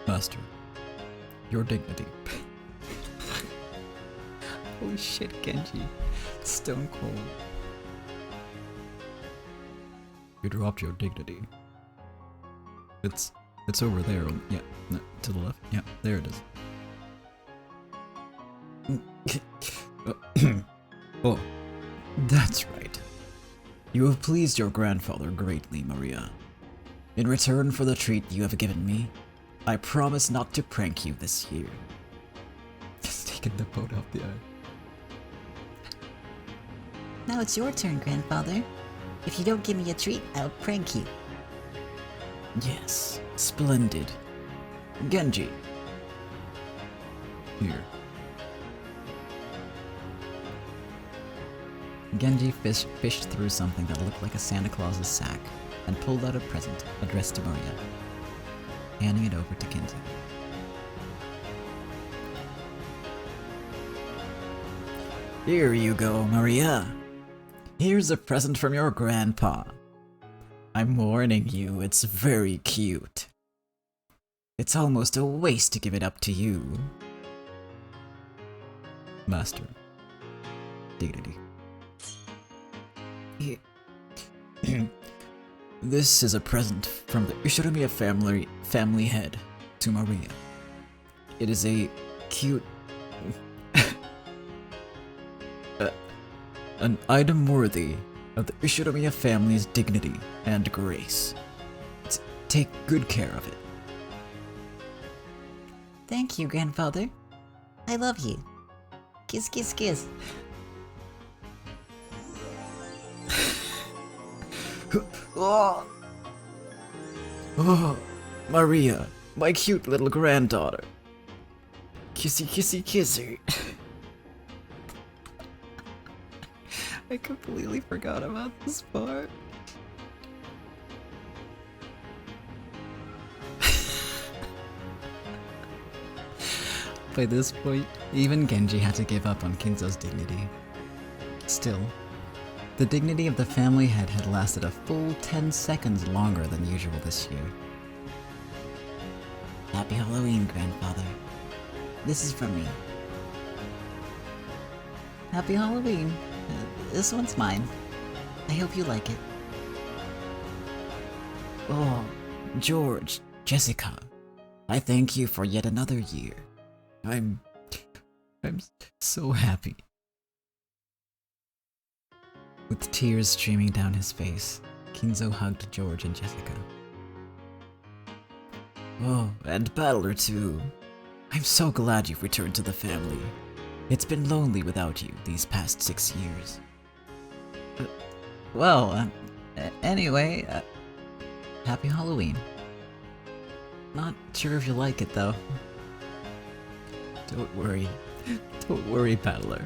Master, your dignity. Holy shit, Genji. Stone cold. You dropped your dignity. It's over there. Yeah, no, to the left. Yeah, there it is. Oh, that's right. You have pleased your grandfather greatly, Maria. In return for the treat you have given me, I promise not to prank you this year. Just taking the boat off the eye. Now it's your turn, grandfather. If you don't give me a treat, I'll prank you. Yes, splendid. Genji. Here. Genji fished through something that looked like a Santa Claus's sack and pulled out a present addressed to Maria, handing it over to Kinzo. Here you go, Maria. Here's a present from your grandpa. I'm warning you, it's very cute. It's almost a waste to give it up to you. Master. Dignity. This is a present from the Ushiromiya family head to Maria. It is a cute... an item worthy of the Ushiromiya family's dignity and grace. Take good care of it. Thank you, grandfather. I love you. Kiss, kiss, kiss. Oh. Oh, Maria, my cute little granddaughter. Kissy, kissy, kissy. I completely forgot about this part. By this point, even Genji had to give up on Kinzo's dignity. Still, the dignity of the family head had lasted a full 10 seconds longer than usual this year. Happy Halloween, grandfather. This is from me. Happy Halloween. This one's mine. I hope you like it. Oh, George, Jessica, I thank you for yet another year. I'm so happy. With tears streaming down his face, Kinzo hugged George and Jessica. Oh, and Battler too. I'm so glad you've returned to the family. It's been lonely without you these past 6 years. Anyway, Happy Halloween. Not sure if you like it though. Don't worry, Battler.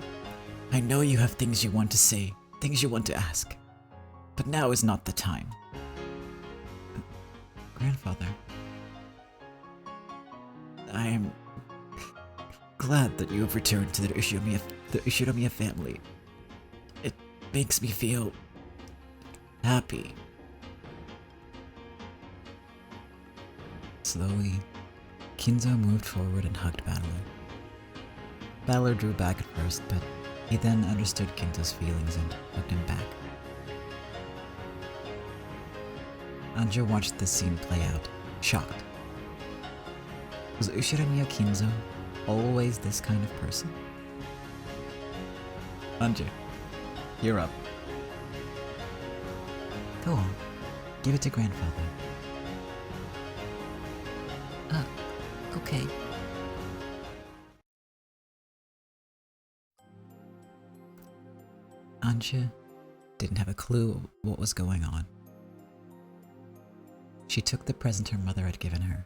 I know you have things you want to say, things you want to ask, but now is not the time. Grandfather, I am glad that you have returned to the Ushiromiya family. It makes me feel happy. Slowly, Kinzo moved forward and hugged Battler. Battler drew back at first, but he then understood Kinzo's feelings and hugged him back. Ange watched this scene play out, shocked. Was Ushiromiya Kinzo always this kind of person? Ange, you're up. Go on. Give it to grandfather. Okay. Ange didn't have a clue what was going on. She took the present her mother had given her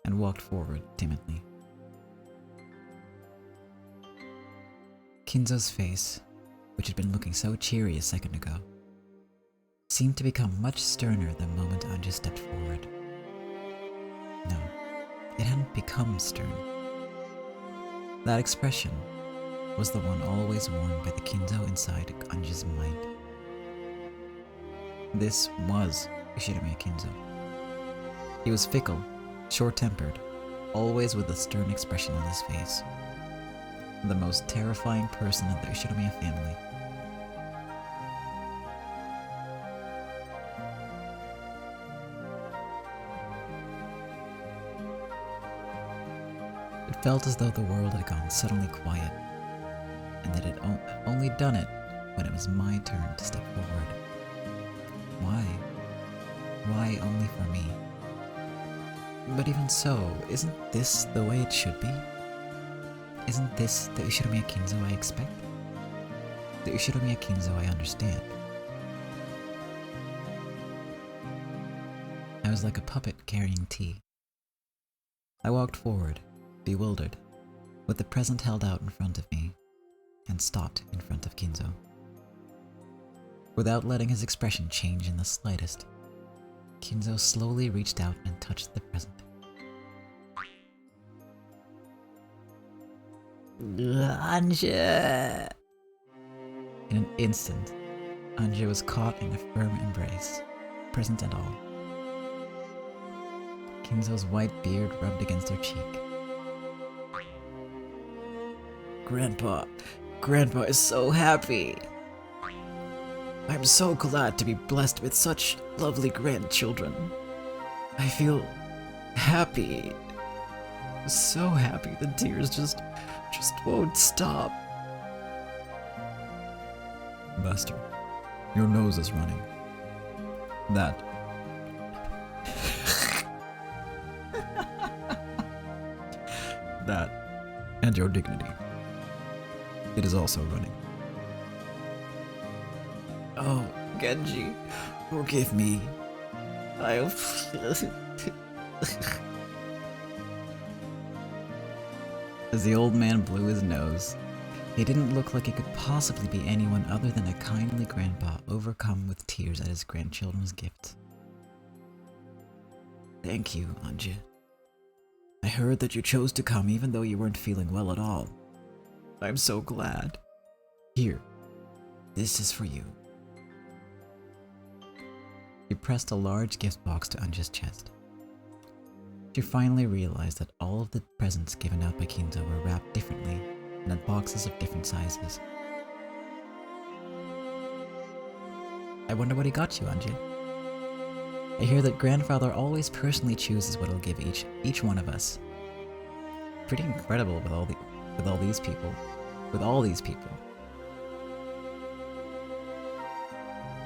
and walked forward timidly. Kinzo's face, which had been looking so cheery a second ago, seemed to become much sterner the moment Ange stepped forward. No, it hadn't become stern. That expression was the one always worn by the Kinzo inside Ange's mind. This was Ushiromiya Kinzo. He was fickle, short-tempered, always with a stern expression on his face. The most terrifying person of the Ushiromiya family. It felt as though the world had gone suddenly quiet, and that it only done it when it was my turn to step forward. Why? Why only for me? But even so, isn't this the way it should be? Isn't this the Ushiromiya Kinzo I expect? The Ushiromiya Kinzo I understand. I was like a puppet carrying tea. I walked forward, bewildered, with the present held out in front of me, and stopped in front of Kinzo. Without letting his expression change in the slightest, Kinzo slowly reached out and touched the present. Ange! In an instant, Ange was caught in a firm embrace, present and all. Kinzo's white beard rubbed against her cheek. Grandpa is so happy. I'm so glad to be blessed with such lovely grandchildren. I feel happy. So happy the tears just won't stop. Buster, your nose is running. That. That. And your dignity. It is also running. Oh, Genji, forgive me. As the old man blew his nose, he didn't look like he could possibly be anyone other than a kindly grandpa overcome with tears at his grandchildren's gift. Thank you, Ange. I heard that you chose to come even though you weren't feeling well at all. I'm so glad. Here, this is for you. He pressed a large gift box to Ange's chest. She finally realized that all of the presents given out by Kinzo were wrapped differently and in boxes of different sizes. I wonder what he got you, Ange. I hear that grandfather always personally chooses what he'll give each one of us. Pretty incredible with all these people. With all these people.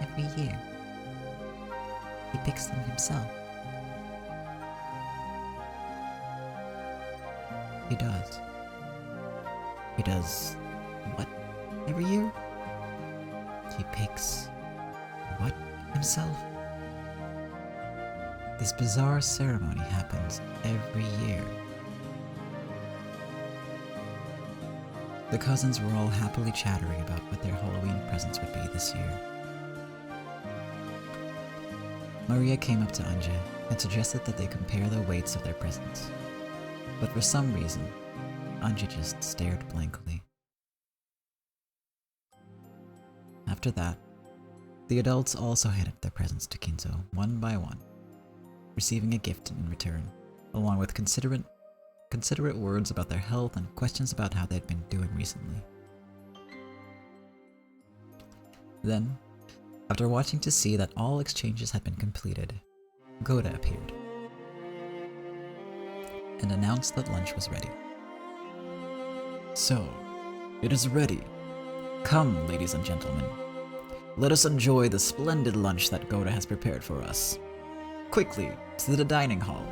Every year, he picks them himself. He does. He does what every year? He picks what himself? This bizarre ceremony happens every year. The cousins were all happily chattering about what their Halloween presents would be this year. Maria came up to Ange and suggested that they compare the weights of their presents. But for some reason, Ange just stared blankly. After that, the adults also handed their presents to Kinzo one by one, receiving a gift in return, along with considerate words about their health and questions about how they'd been doing recently. Then, after watching to see that all exchanges had been completed, Goda appeared and announced that lunch was ready. So, it is ready. Come, ladies and gentlemen. Let us enjoy the splendid lunch that Goda has prepared for us. Quickly, to the dining hall.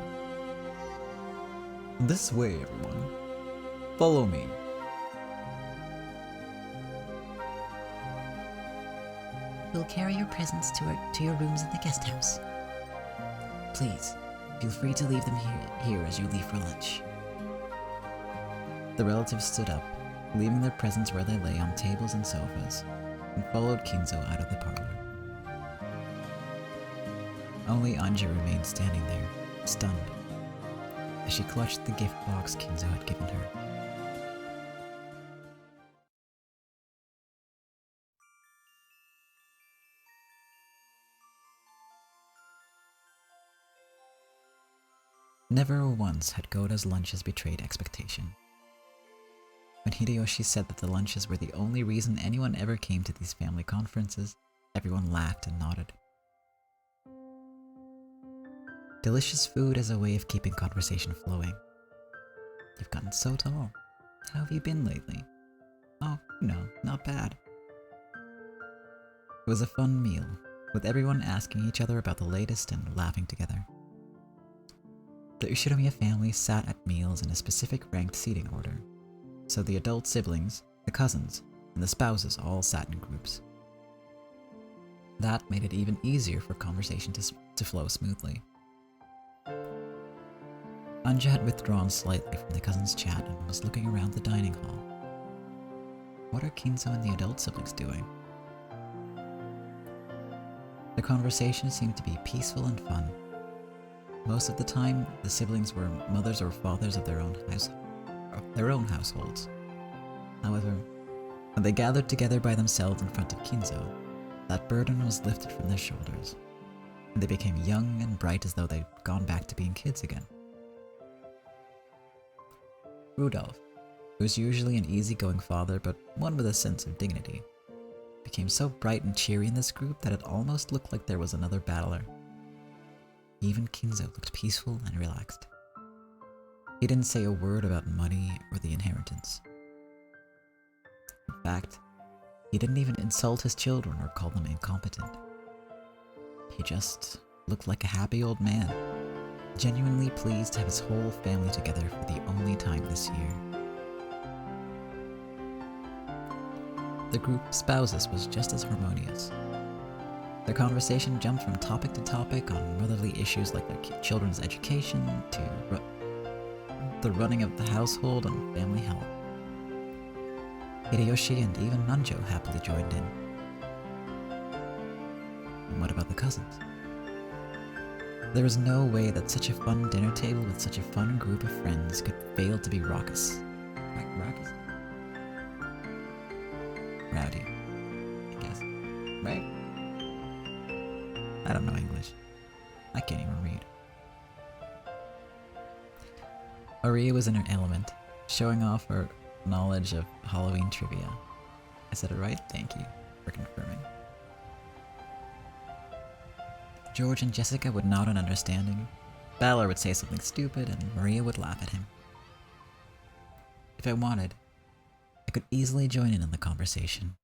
This way, everyone. Follow me. We'll carry your presents to your rooms in the guest house. Please, feel free to leave them here as you leave for lunch. The relatives stood up leaving their presents where they lay on tables and sofas, and followed Kinzo out of the parlor. Only Ange remained standing there, stunned, as she clutched the gift box Kinzo had given her. Never once had Goda's lunches betrayed expectation. When Hideyoshi said that the lunches were the only reason anyone ever came to these family conferences, everyone laughed and nodded. Delicious food as a way of keeping conversation flowing. You've gotten so tall. How have you been lately? Oh, not bad. It was a fun meal, with everyone asking each other about the latest and laughing together. The Ushiromiya family sat at meals in a specific ranked seating order, so the adult siblings, the cousins, and the spouses all sat in groups. That made it even easier for conversation to flow smoothly. Ange had withdrawn slightly from the cousins' chat and was looking around the dining hall. What are Kinzo and the adult siblings doing? The conversation seemed to be peaceful and fun. Most of the time, the siblings were mothers or fathers of their own households. However, when they gathered together by themselves in front of Kinzo, that burden was lifted from their shoulders, and they became young and bright as though they'd gone back to being kids again. Rudolph, who was usually an easygoing father but one with a sense of dignity, became so bright and cheery in this group that it almost looked like there was another battler. Even Kinzo looked peaceful and relaxed. He didn't say a word about money or the inheritance. In fact, he didn't even insult his children or call them incompetent. He just looked like a happy old man, genuinely pleased to have his whole family together for the only time this year. The group of spouses was just as harmonious. Their conversation jumped from topic to topic on motherly issues like their children's education to the running of the household and family health. Hideyoshi and even Nanjo happily joined in. And what about the cousins? There was no way that such a fun dinner table with such a fun group of friends could fail to be raucous. Raucous? Rowdy, I guess. Right? I don't know English. I can't even read. Aria was in her element, showing off her knowledge of Halloween trivia. I said it right? Thank you for confirming. George and Jessica would nod in understanding. Balor would say something stupid and Maria would laugh at him. If I wanted, I could easily join in on the conversation.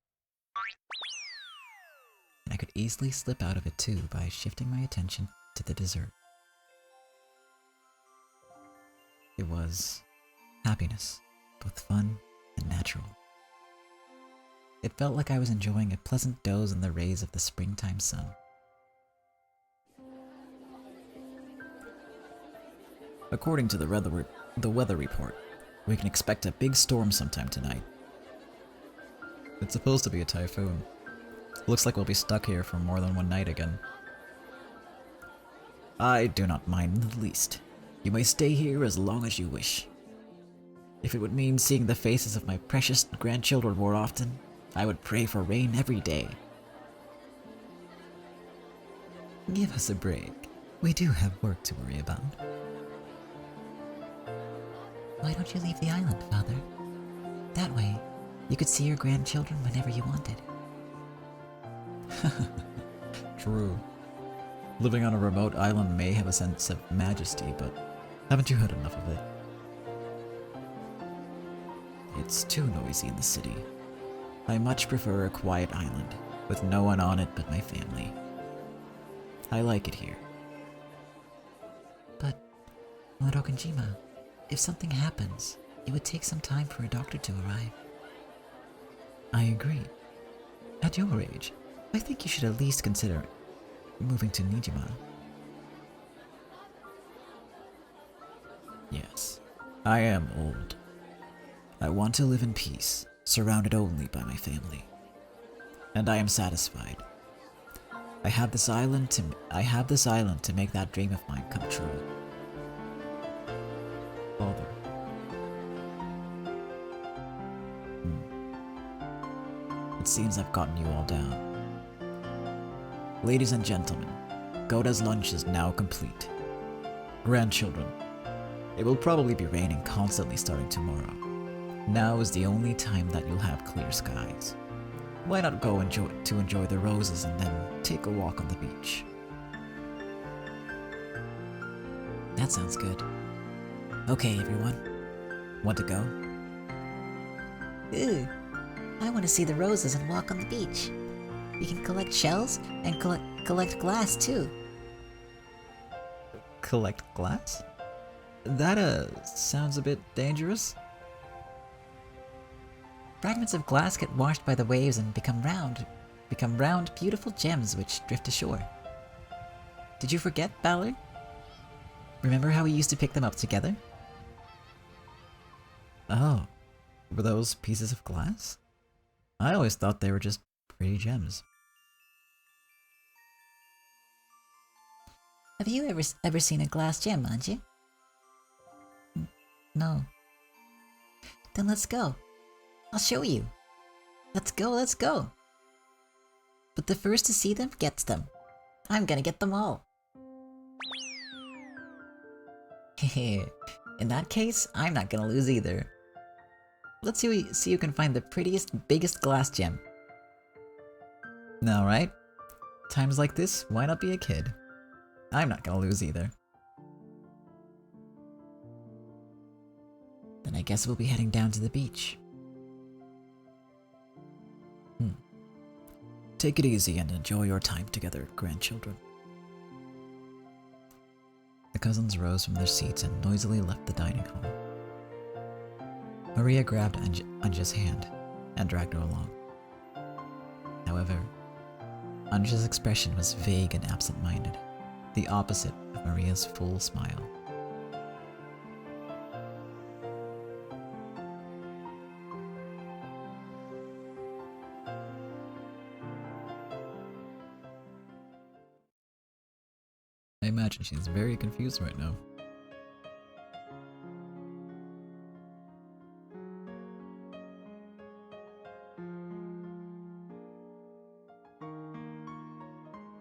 And I could easily slip out of it too by shifting my attention to the dessert. It was happiness, both fun and natural. It felt like I was enjoying a pleasant doze in the rays of the springtime sun. According to the weather report, we can expect a big storm sometime tonight. It's supposed to be a typhoon. Looks like we'll be stuck here for more than one night again. I do not mind in the least. You may stay here as long as you wish. If it would mean seeing the faces of my precious grandchildren more often, I would pray for rain every day. Give us a break. We do have work to worry about. Why don't you leave the island, Father? That way, you could see your grandchildren whenever you wanted. True. Living on a remote island may have a sense of majesty, but haven't you had enough of it? It's too noisy in the city. I much prefer a quiet island, with no one on it but my family. I like it here. But, on Rokkenjima, if something happens, it would take some time for a doctor to arrive. I agree. At your age, I think you should at least consider moving to Nijima. Yes, I am old. I want to live in peace, surrounded only by my family. And I am satisfied. I have this island to make that dream of mine come true. Father. It seems I've gotten you all down. Ladies and gentlemen, Goda's lunch is now complete. Grandchildren, it will probably be raining constantly starting tomorrow. Now is the only time that you'll have clear skies. Why not go enjoy the roses and then take a walk on the beach? That sounds good. Okay, everyone. Want to go? Ooh, I want to see the roses and walk on the beach. We can collect shells and collect glass too. Collect glass? That sounds a bit dangerous. Fragments of glass get washed by the waves and become round, beautiful gems which drift ashore. Did you forget, Ballard? Remember how we used to pick them up together? Oh, were those pieces of glass? I always thought they were just pretty gems. Have you ever seen a glass gem, Ange? No. Then let's go. I'll show you. Let's go. But the first to see them gets them. I'm gonna get them all. Hehe. In that case, I'm not gonna lose either. Let's see who can find the prettiest, biggest glass gem. All right. Times like this, why not be a kid? I'm not gonna lose either. Then I guess we'll be heading down to the beach. Take it easy and enjoy your time together, grandchildren. The cousins rose from their seats and noisily left the dining hall. Maria grabbed Ange's hand and dragged her along. However, Ange's expression was vague and absent-minded, the opposite of Maria's full smile. I imagine she's very confused right now.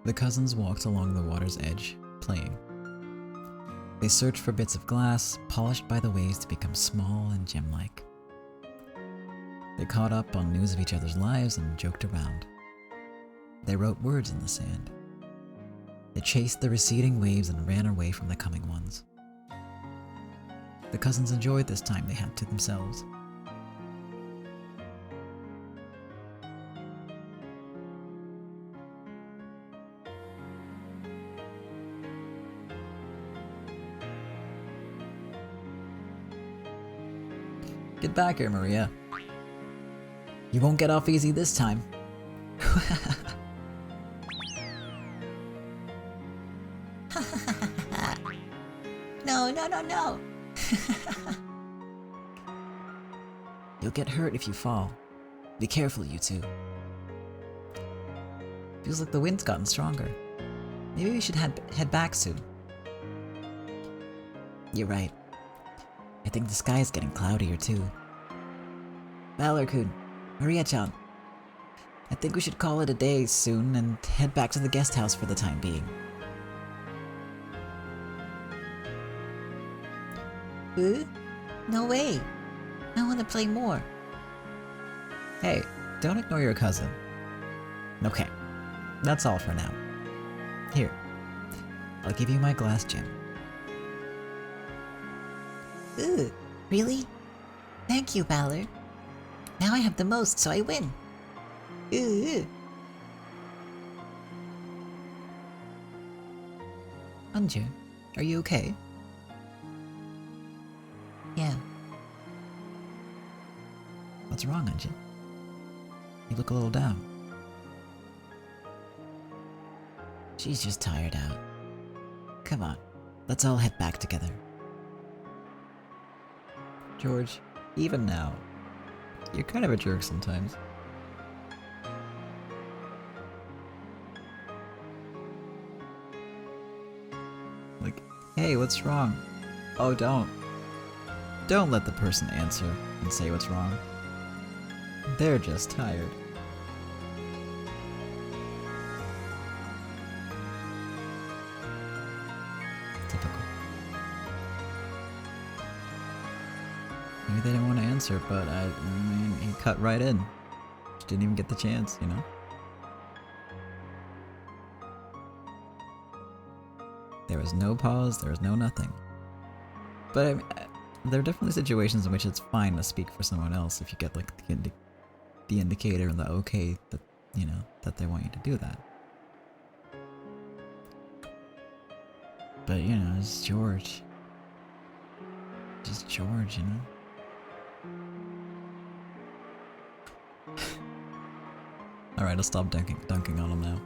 The cousins walked along the water's edge, playing. They searched for bits of glass, polished by the waves to become small and gem-like. They caught up on news of each other's lives and joked around. They wrote words in the sand. They chased the receding waves and ran away from the coming ones. The cousins enjoyed this time they had to themselves. Get back here, Maria. You won't get off easy this time. No. You'll get hurt if you fall. Be careful, you two. Feels like the wind's gotten stronger. Maybe we should head back soon. You're right. I think the sky is getting cloudier too. Valor-kun, Maria-chan, I think we should call it a day soon and head back to the guest house for the time being. No way! I want to play more. Hey, don't ignore your cousin. Okay, that's all for now. Here, I'll give you my glass gem. Ooh, really? Thank you, Ballard. Now I have the most, so I win. Ooh. Ange, are you okay? Yeah. What's wrong, Ange? You look a little down. She's just tired out. Come on, let's all head back together. George, even now, You're kind of a jerk sometimes. Like, hey, what's wrong? Oh, don't. Don't let the person answer and say what's wrong. They're just tired. Typical. Maybe they didn't want to answer, but I mean, he cut right in. Just didn't even get the chance, you know? There was no pause, there was no nothing. But I mean, there are definitely situations in which it's fine to speak for someone else if you get like the indicator and the okay that, you know, that they want you to do that. But you know, it's George. Just George, you know? Alright, I'll stop dunking on him now.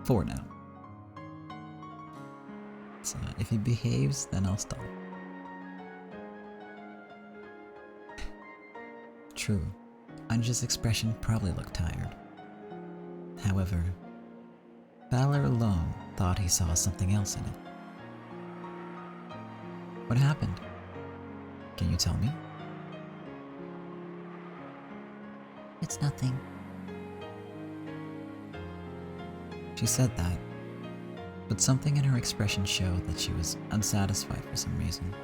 For now. So, if he behaves, then I'll stop. True, Ange's expression probably looked tired. However, Valor alone thought he saw something else in it. What happened? Can you tell me? It's nothing. She said that, but something in her expression showed that she was unsatisfied for some reason.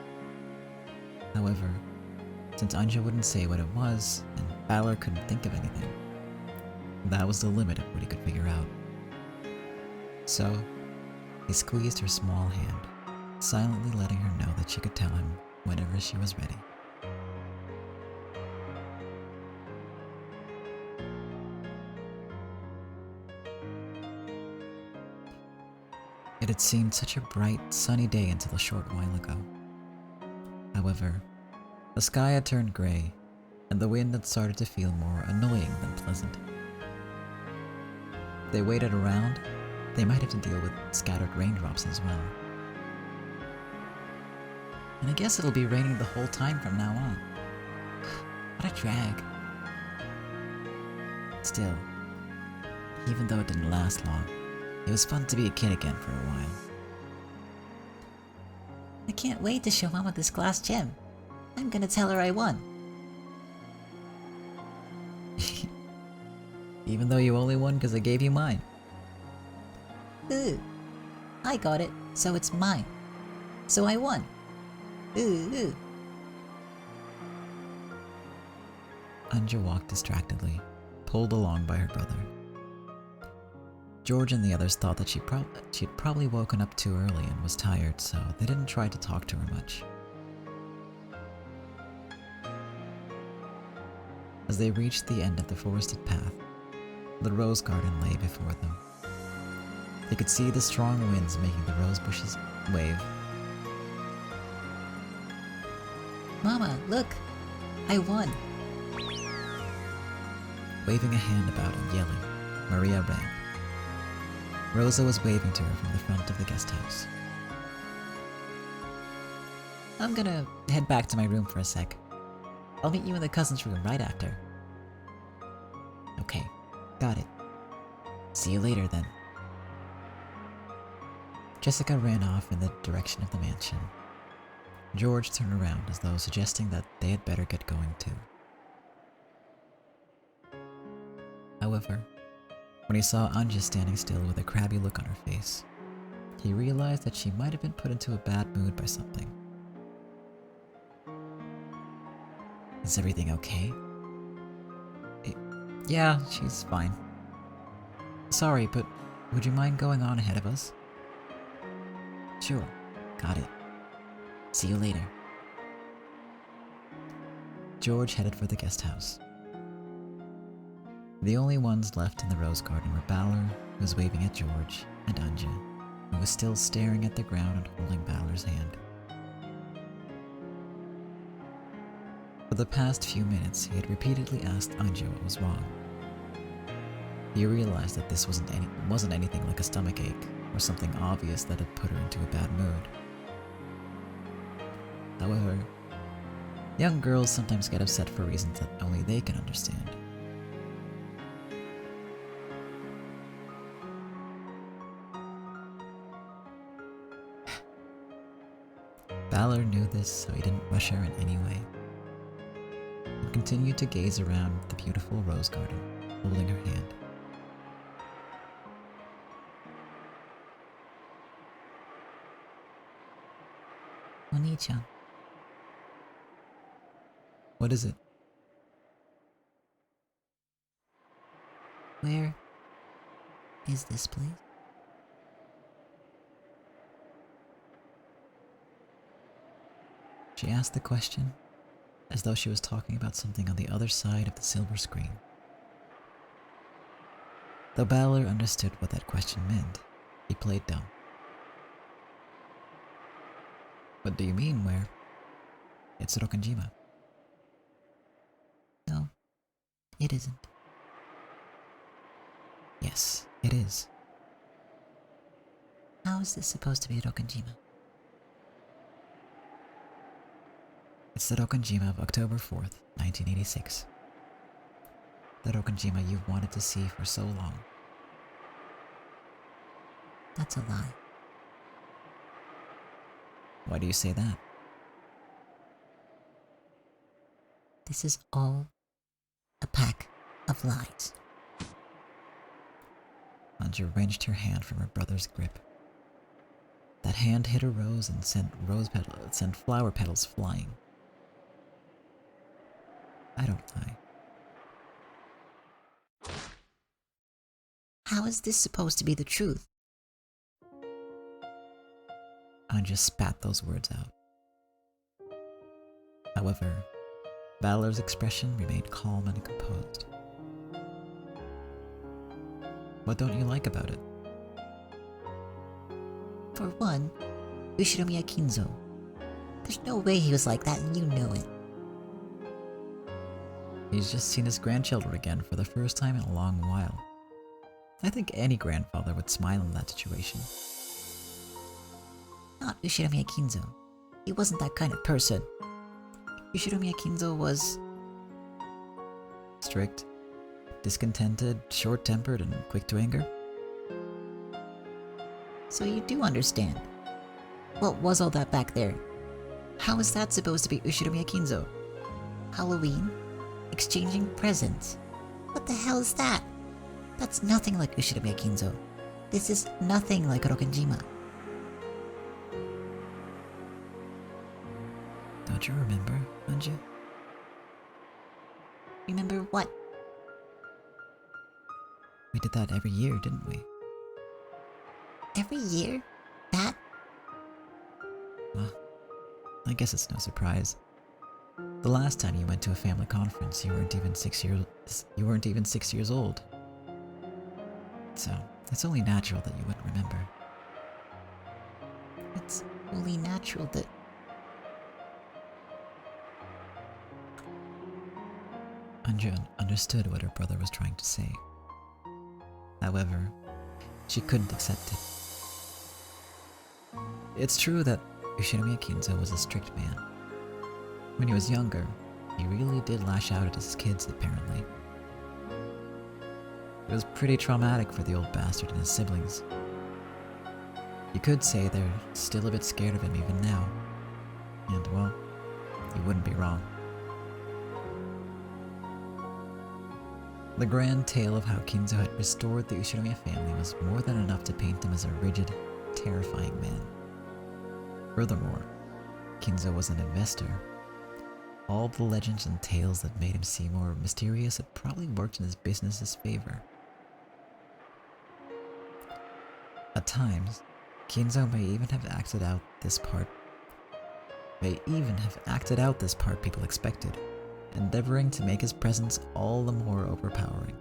However, since Ange wouldn't say what it was, and Valor couldn't think of anything, that was the limit of what he could figure out. So, he squeezed her small hand, silently letting her know that she could tell him whenever she was ready. It had seemed such a bright, sunny day until a short while ago. However, the sky had turned gray, and the wind had started to feel more annoying than pleasant. If they waited around, they might have to deal with scattered raindrops as well. And I guess it'll be raining the whole time from now on. What a drag. Still, even though it didn't last long, it was fun to be a kid again for a while. I can't wait to show Mama this glass gem. I'm gonna tell her I won. Even though you only won because I gave you mine. Ooh, I got it, so it's mine. So I won. Ooh. Ange walked distractedly, pulled along by her brother. George and the others thought that she'd probably woken up too early and was tired, so they didn't try to talk to her much. As they reached the end of the forested path, the rose garden lay before them. They could see the strong winds making the rose bushes wave. Mama, look! I won! Waving a hand about and yelling, Maria ran. Rosa was waving to her from the front of the guest house. I'm gonna head back to my room for a sec. I'll meet you in the cousin's room right after. Okay, got it. See you later then. Jessica ran off in the direction of the mansion. George turned around as though suggesting that they had better get going too. However, when he saw Ange standing still with a crabby look on her face, he realized that she might have been put into a bad mood by something. Is everything okay? Yeah, she's fine. Sorry, but would you mind going on ahead of us? Sure, got it. See you later. George headed for the guest house. The only ones left in the rose garden were Balor, who was waving at George, and Ange, who was still staring at the ground and holding Balor's hand. For the past few minutes, he had repeatedly asked Ange what was wrong. He realized that this wasn't anything like a stomachache or something obvious that had put her into a bad mood. However, Young girls sometimes get upset for reasons that only they can understand. Balor knew this, so he didn't rush her in any way. He continued to gaze around the beautiful rose garden, holding her hand. Oni-chan, What is it? where is this place? She asked the question as though she was talking about something on the other side of the silver screen. Though Balor understood what that question meant, he played dumb. What do you mean, where? It's Rokkenjima. No, it isn't. Yes, it is. How is this supposed to be Rokkenjima? It's the Rokkenjima of October 4th, 1986. The Rokkenjima you've wanted to see for so long. That's a lie. Why do you say that? This is all a pack of lies. Ange wrenched her hand from her brother's grip. That hand hit a rose and sent flower petals flying. I don't lie. How is this supposed to be the truth? Ange spat those words out. However, Balor's expression remained calm and composed. What don't you like about it? For one, Ushinomiya Kinzo. There's no way he was like that and you know it. He's just seen his grandchildren again for the first time in a long while. I think any grandfather would smile in that situation. Not Ushinomiya Kinzo. He wasn't that kind of person. Ushinomiya Kinzo was... Strict, discontented, short-tempered, and quick to anger? So you do understand. What was all that back there? How is that supposed to be Ushinomiya Kinzo? Halloween? Exchanging presents? What the hell is that? That's nothing like Ushinomiya Kinzo. This is nothing like Rokkenjima. Don't you remember, Ange? Remember what? We did that every year, didn't we? Every year? That? Well, I guess it's no surprise. The last time you went to a family conference, you weren't even 6 years old. So, it's only natural that you wouldn't remember. It's only natural that... Ange understood what her brother was trying to say. However, she couldn't accept it. It's true that Ushinomiya Kinzo was a strict man. When he was younger, he really did lash out at his kids, apparently. It was pretty traumatic for the old bastard and his siblings. You could say they're still a bit scared of him even now. And, well, you wouldn't be wrong. The grand tale of how Kinzo had restored the Ushinomiya family was more than enough to paint him as a rigid, terrifying man. Furthermore, Kinzo was an investor. All the legends and tales that made him seem more mysterious had probably worked in his business's favor. At times, Kinzo may even have acted out this part people expected, endeavoring to make his presence all the more overpowering.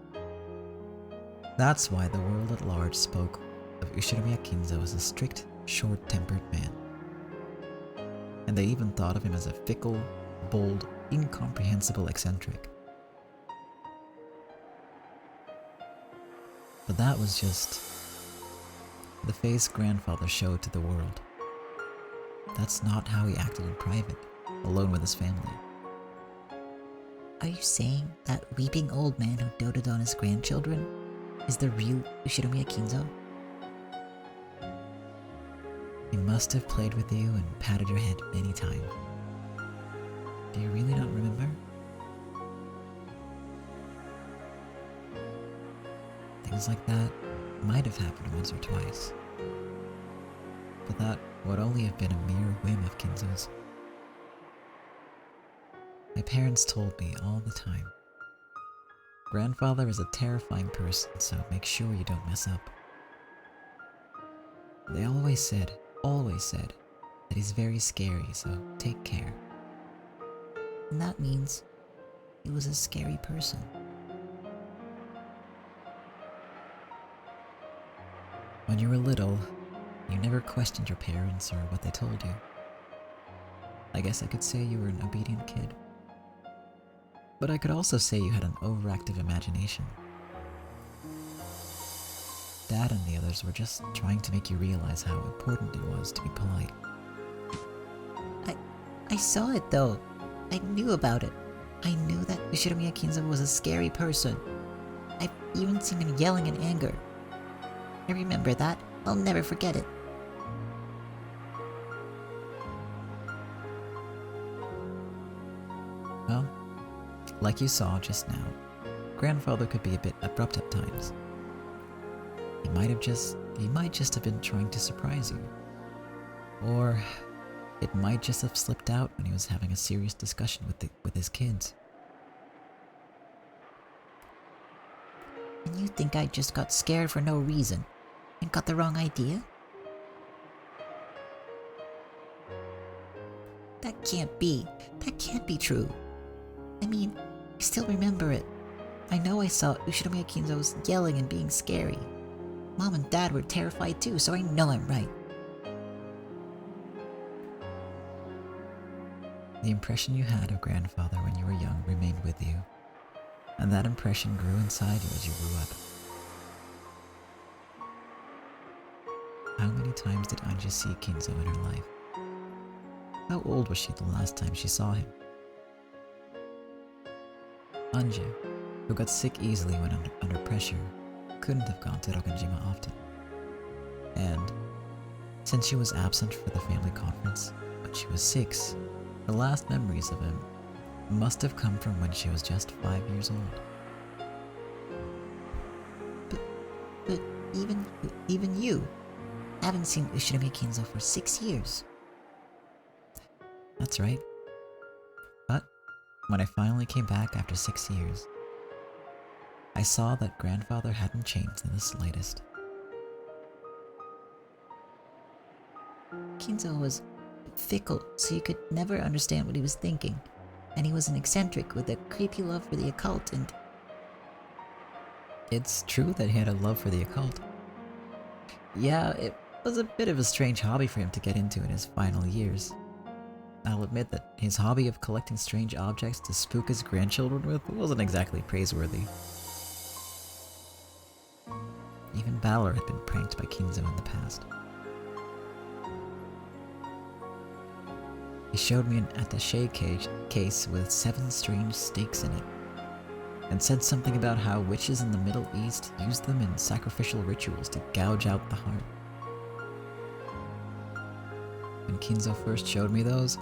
That's why the world at large spoke of Ushinomiya Kinzo as a strict, short-tempered man. And they even thought of him as a fickle, bold, incomprehensible eccentric. But that was just the face grandfather showed to the world. That's not how he acted in private, alone with his family. Are you saying that weeping old man who doted on his grandchildren is the real Ushinomiya Kinzo? He must have played with you and patted your head many times. Do you really not remember? Things like that might have happened once or twice. But that would only have been a mere whim of Kinzo's. My parents told me all the time, grandfather is a terrifying person, so make sure you don't mess up. They always said, that he's very scary, so take care. And that means he was a scary person. When you were little, you never questioned your parents or what they told you. I guess I could say you were an obedient kid. But I could also say you had an overactive imagination. Dad and the others were just trying to make you realize how important it was to be polite. I saw it though. I knew about it. I knew that Ushinomiya Kinzo was a scary person. I've even seen him yelling in anger. I remember that. I'll never forget it. Well, like you saw just now, grandfather could be a bit abrupt at times. He might just have been trying to surprise you. Or it might just have slipped out when he was having a serious discussion with his kids. And you think I just got scared for no reason and got the wrong idea? That can't be. That can't be true. I mean, I still remember it. I know I saw Ushinomiya Kinzo's yelling and being scary. Mom and Dad were terrified too, so I know I'm right. The impression you had of grandfather when you were young remained with you, and that impression grew inside you as you grew up. How many times did Ange see Kinzo in her life? How old was she the last time she saw him? Ange, who got sick easily when under pressure, couldn't have gone to Rokkenjima often. And since she was absent for the family conference when she was 6, her last memories of him must have come from when she was just 5 years old. But even you haven't seen Ushinomiya Kinzo for 6 years. That's right. But when I finally came back after 6 years, I saw that grandfather hadn't changed in the slightest. Kinzo was fickle, so you could never understand what he was thinking. And he was an eccentric with a creepy love for the occult and... It's true that he had a love for the occult. Yeah, it was a bit of a strange hobby for him to get into in his final years. I'll admit that his hobby of collecting strange objects to spook his grandchildren with wasn't exactly praiseworthy. Even Balor had been pranked by Kinzo in the past. He showed me an attaché case with 7 strange stakes in it, and said something about how witches in the Middle East used them in sacrificial rituals to gouge out the heart. When Kinzo first showed me those,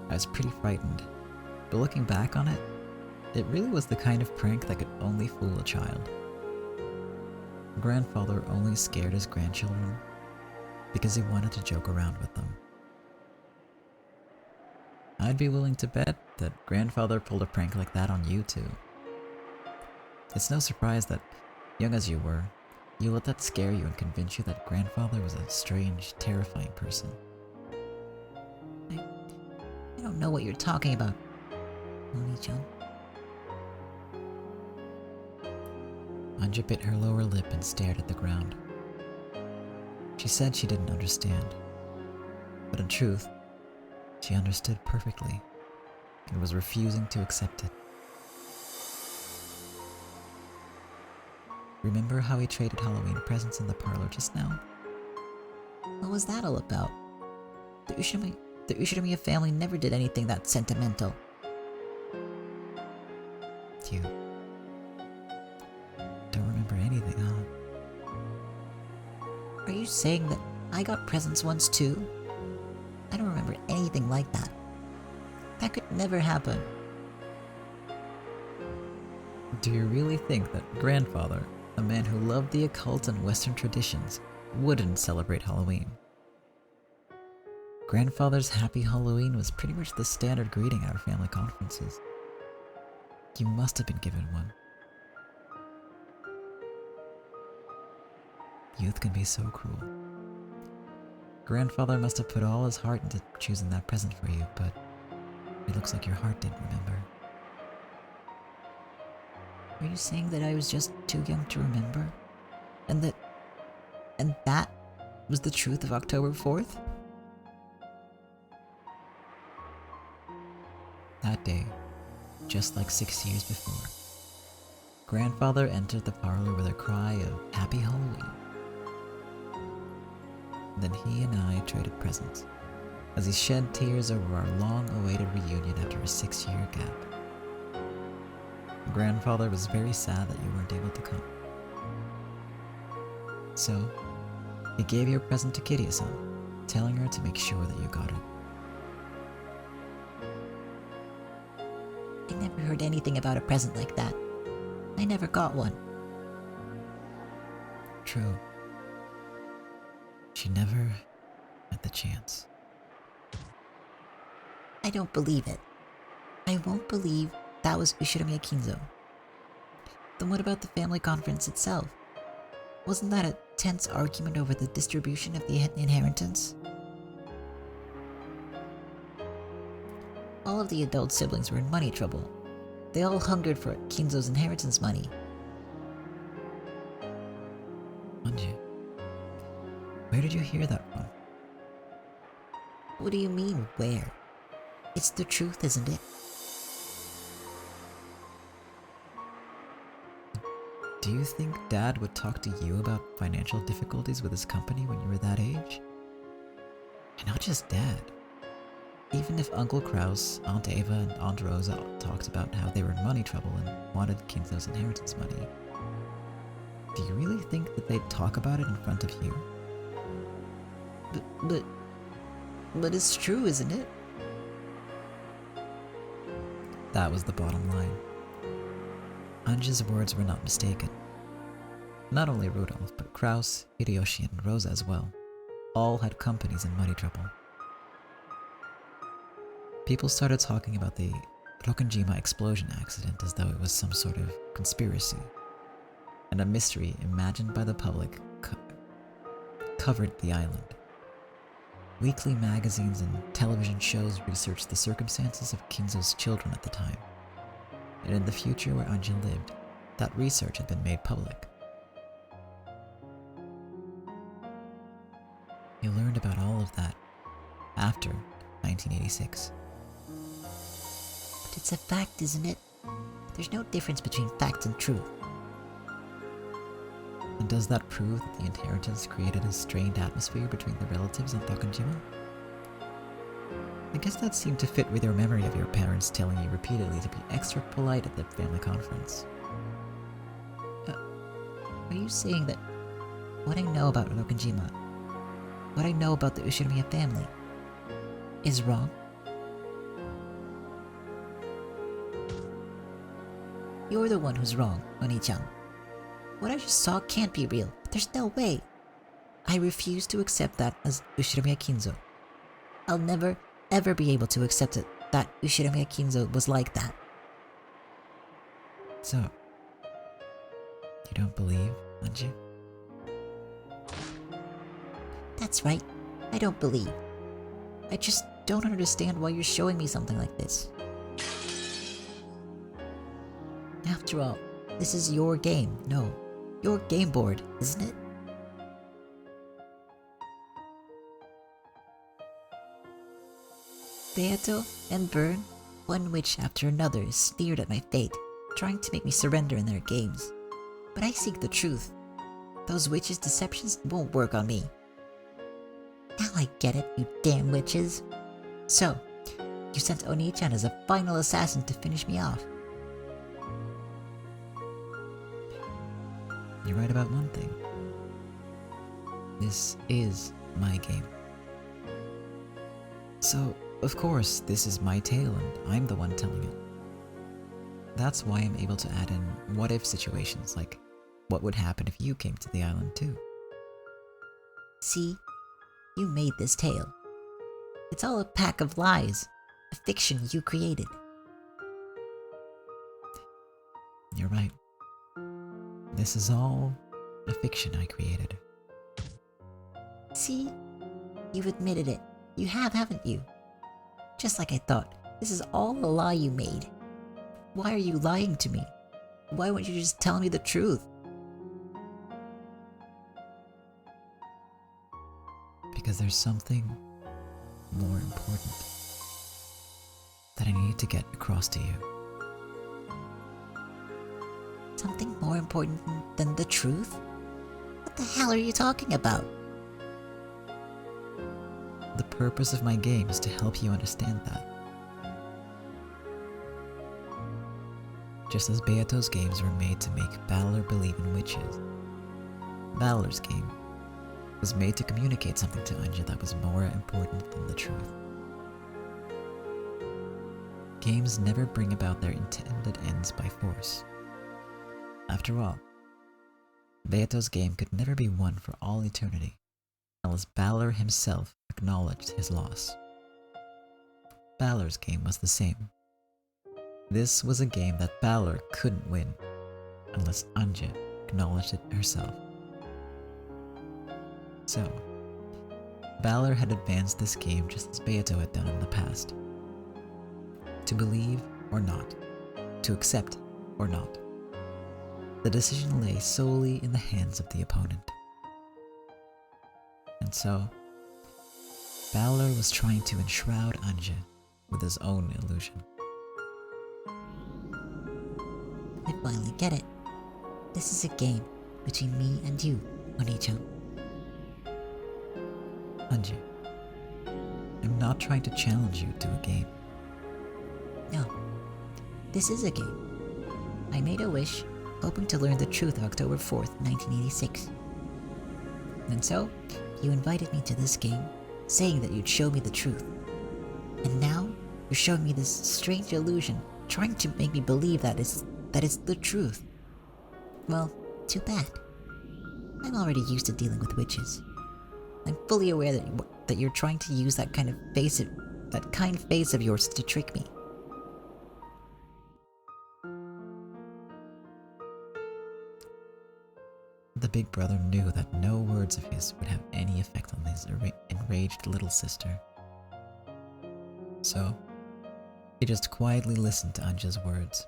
I was pretty frightened, but looking back on it, it really was the kind of prank that could only fool a child. Grandfather only scared his grandchildren because he wanted to joke around with them. I'd be willing to bet that grandfather pulled a prank like that on you too. It's no surprise that, young as you were, you let that scare you and convince you that grandfather was a strange, terrifying person. I don't know what you're talking about, Oni-chan. Ange bit her lower lip and stared at the ground. She said she didn't understand, but in truth, she understood perfectly and was refusing to accept it. Remember how we traded Halloween presents in the parlor just now? What was that all about? The Ushinomiya family never did anything that sentimental. saying that I got presents once too? I don't remember anything like that. That could never happen. Do you really think that grandfather, a man who loved the occult and Western traditions, wouldn't celebrate Halloween? Grandfather's Happy Halloween was pretty much the standard greeting at our family conferences. You must have been given one. Youth can be so cruel. Grandfather must have put all his heart into choosing that present for you, but it looks like your heart didn't remember. Are you saying that I was just too young to remember? And that was the truth of October 4th? That day, just like 6 years before, grandfather entered the parlor with a cry of Happy Halloween. Then he and I traded presents, as he shed tears over our long-awaited reunion after a 6-year gap. Grandfather was very sad that you weren't able to come. So, he gave your present to Kiryu-san, telling her to make sure that you got it. I never heard anything about a present like that. I never got one. True. She never had the chance. I don't believe it. I won't believe that was Ushiramiya Kinzo. Then what about the family conference itself? Wasn't that a tense argument over the distribution of the inheritance? All of the adult siblings were in money trouble. They all hungered for Kinzo's inheritance money. Ange, where did you hear that from? What do you mean, where? It's the truth, isn't it? Do you think Dad would talk to you about financial difficulties with his company when you were that age? And not just Dad. Even if Uncle Kraus, Aunt Ava, and Aunt Rosa talked about how they were in money trouble and wanted Kinzo's inheritance money, do you really think that they'd talk about it in front of you? But it's true, isn't it? That was the bottom line. Ange's words were not mistaken. Not only Rudolph, but Kraus, Hideyoshi, and Rosa as well, all had companies in money trouble. People started talking about the Rokkenjima explosion accident as though it was some sort of conspiracy, and a mystery imagined by the public covered the island. Weekly magazines and television shows researched the circumstances of Kinzo's children at the time, and in the future where Ange lived, that research had been made public. You learned about all of that after 1986. But it's a fact, isn't it? There's no difference between fact and truth. And does that prove that the inheritance created a strained atmosphere between the relatives on Rokkenjima? I guess that seemed to fit with your memory of your parents telling you repeatedly to be extra polite at the family conference. Are you saying that what I know about Rokkenjima, what I know about the Ushiramiya family, is wrong? You're the one who's wrong, Oni-chan. What I just saw can't be real. There's no way. I refuse to accept that as Ushiramiya Kinzo. I'll never, ever be able to accept it that Ushiramiya Kinzo was like that. So, you don't believe, Ange? That's right. I don't believe. I just don't understand why you're showing me something like this. After all, this is your game. No, your game board, isn't it? Beato and Byrne, one witch after another, sneered at my fate, trying to make me surrender in their games. But I seek the truth. Those witches' deceptions won't work on me. Now I get it, you damn witches. So, you sent Oni-chan as a final assassin to finish me off. You're right about one thing. This is my game. So, of course, this is my tale and I'm the one telling it. That's why I'm able to add in what-if situations, like what would happen if you came to the island too. See? You made this tale. It's all a pack of lies, a fiction you created. You're right. This is all a fiction I created. See? You've admitted it. You have, haven't you? Just like I thought, this is all a lie you made. Why are you lying to me? Why won't you just tell me the truth? Because there's something more important that I need to get across to you. Something more important than the truth? What the hell are you talking about? The purpose of my game is to help you understand that. Just as Beato's games were made to make Balor believe in witches, Balor's game was made to communicate something to Ange that was more important than the truth. Games never bring about their intended ends by force. After all, Beato's game could never be won for all eternity, unless Balor himself acknowledged his loss. Balor's game was the same. This was a game that Balor couldn't win, unless Ange acknowledged it herself. So, Balor had advanced this game just as Beato had done in the past. To believe or not, to accept or not. The decision lay solely in the hands of the opponent. And so, Balor was trying to enshroud Ange with his own illusion. I finally get it. This is a game between me and you, Oni-chan. Ange, I'm not trying to challenge you to a game. No, this is a game. I made a wish, hoping to learn the truth of October 4th, 1986. And so, you invited me to this game, saying that you'd show me the truth. And now, you're showing me this strange illusion, trying to make me believe that it's the truth. Well, too bad. I'm already used to dealing with witches. I'm fully aware that you're trying to use that kind face of yours to trick me. The big brother knew that no words of his would have any effect on his enraged little sister. So, he just quietly listened to Ange's words.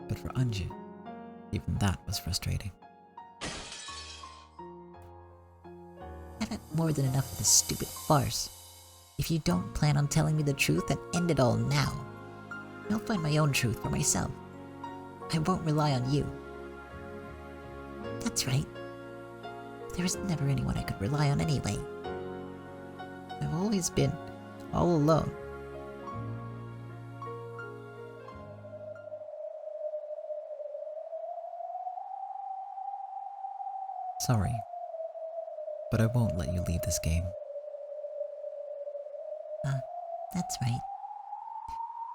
But for Ange, even that was frustrating. I've had more than enough of this stupid farce. If you don't plan on telling me the truth, then end it all now. I'll find my own truth for myself. I won't rely on you. That's right. There was never anyone I could rely on anyway. I've always been all alone. Sorry, but I won't let you leave this game. That's right.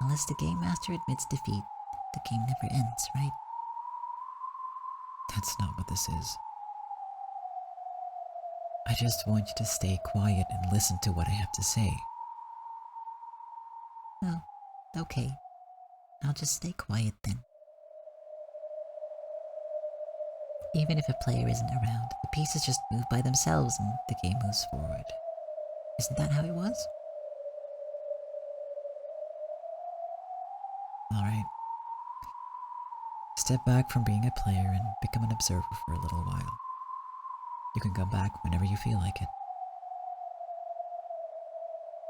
Unless the Game Master admits defeat, the game never ends, right? That's not what this is. I just want you to stay quiet and listen to what I have to say. Oh, okay. I'll just stay quiet then. Even if a player isn't around, the pieces just move by themselves and the game moves forward. Isn't that how it was? Alright. Step back from being a player and become an observer for a little while. You can come back whenever you feel like it.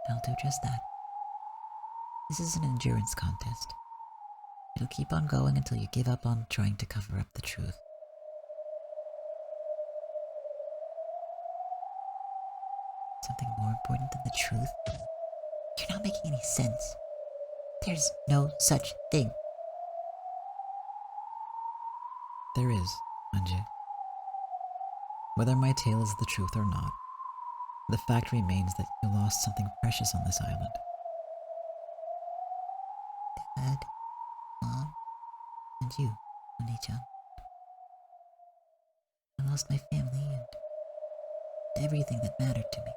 I'll do just that. This is an endurance contest. It'll keep on going until you give up on trying to cover up the truth. Something more important than the truth? You're not making any sense. There's no such thing. There is, Ange. Whether my tale is the truth or not, the fact remains that you lost something precious on this island. Dad, Mom, and you, Oni-chan. I lost my family and everything that mattered to me.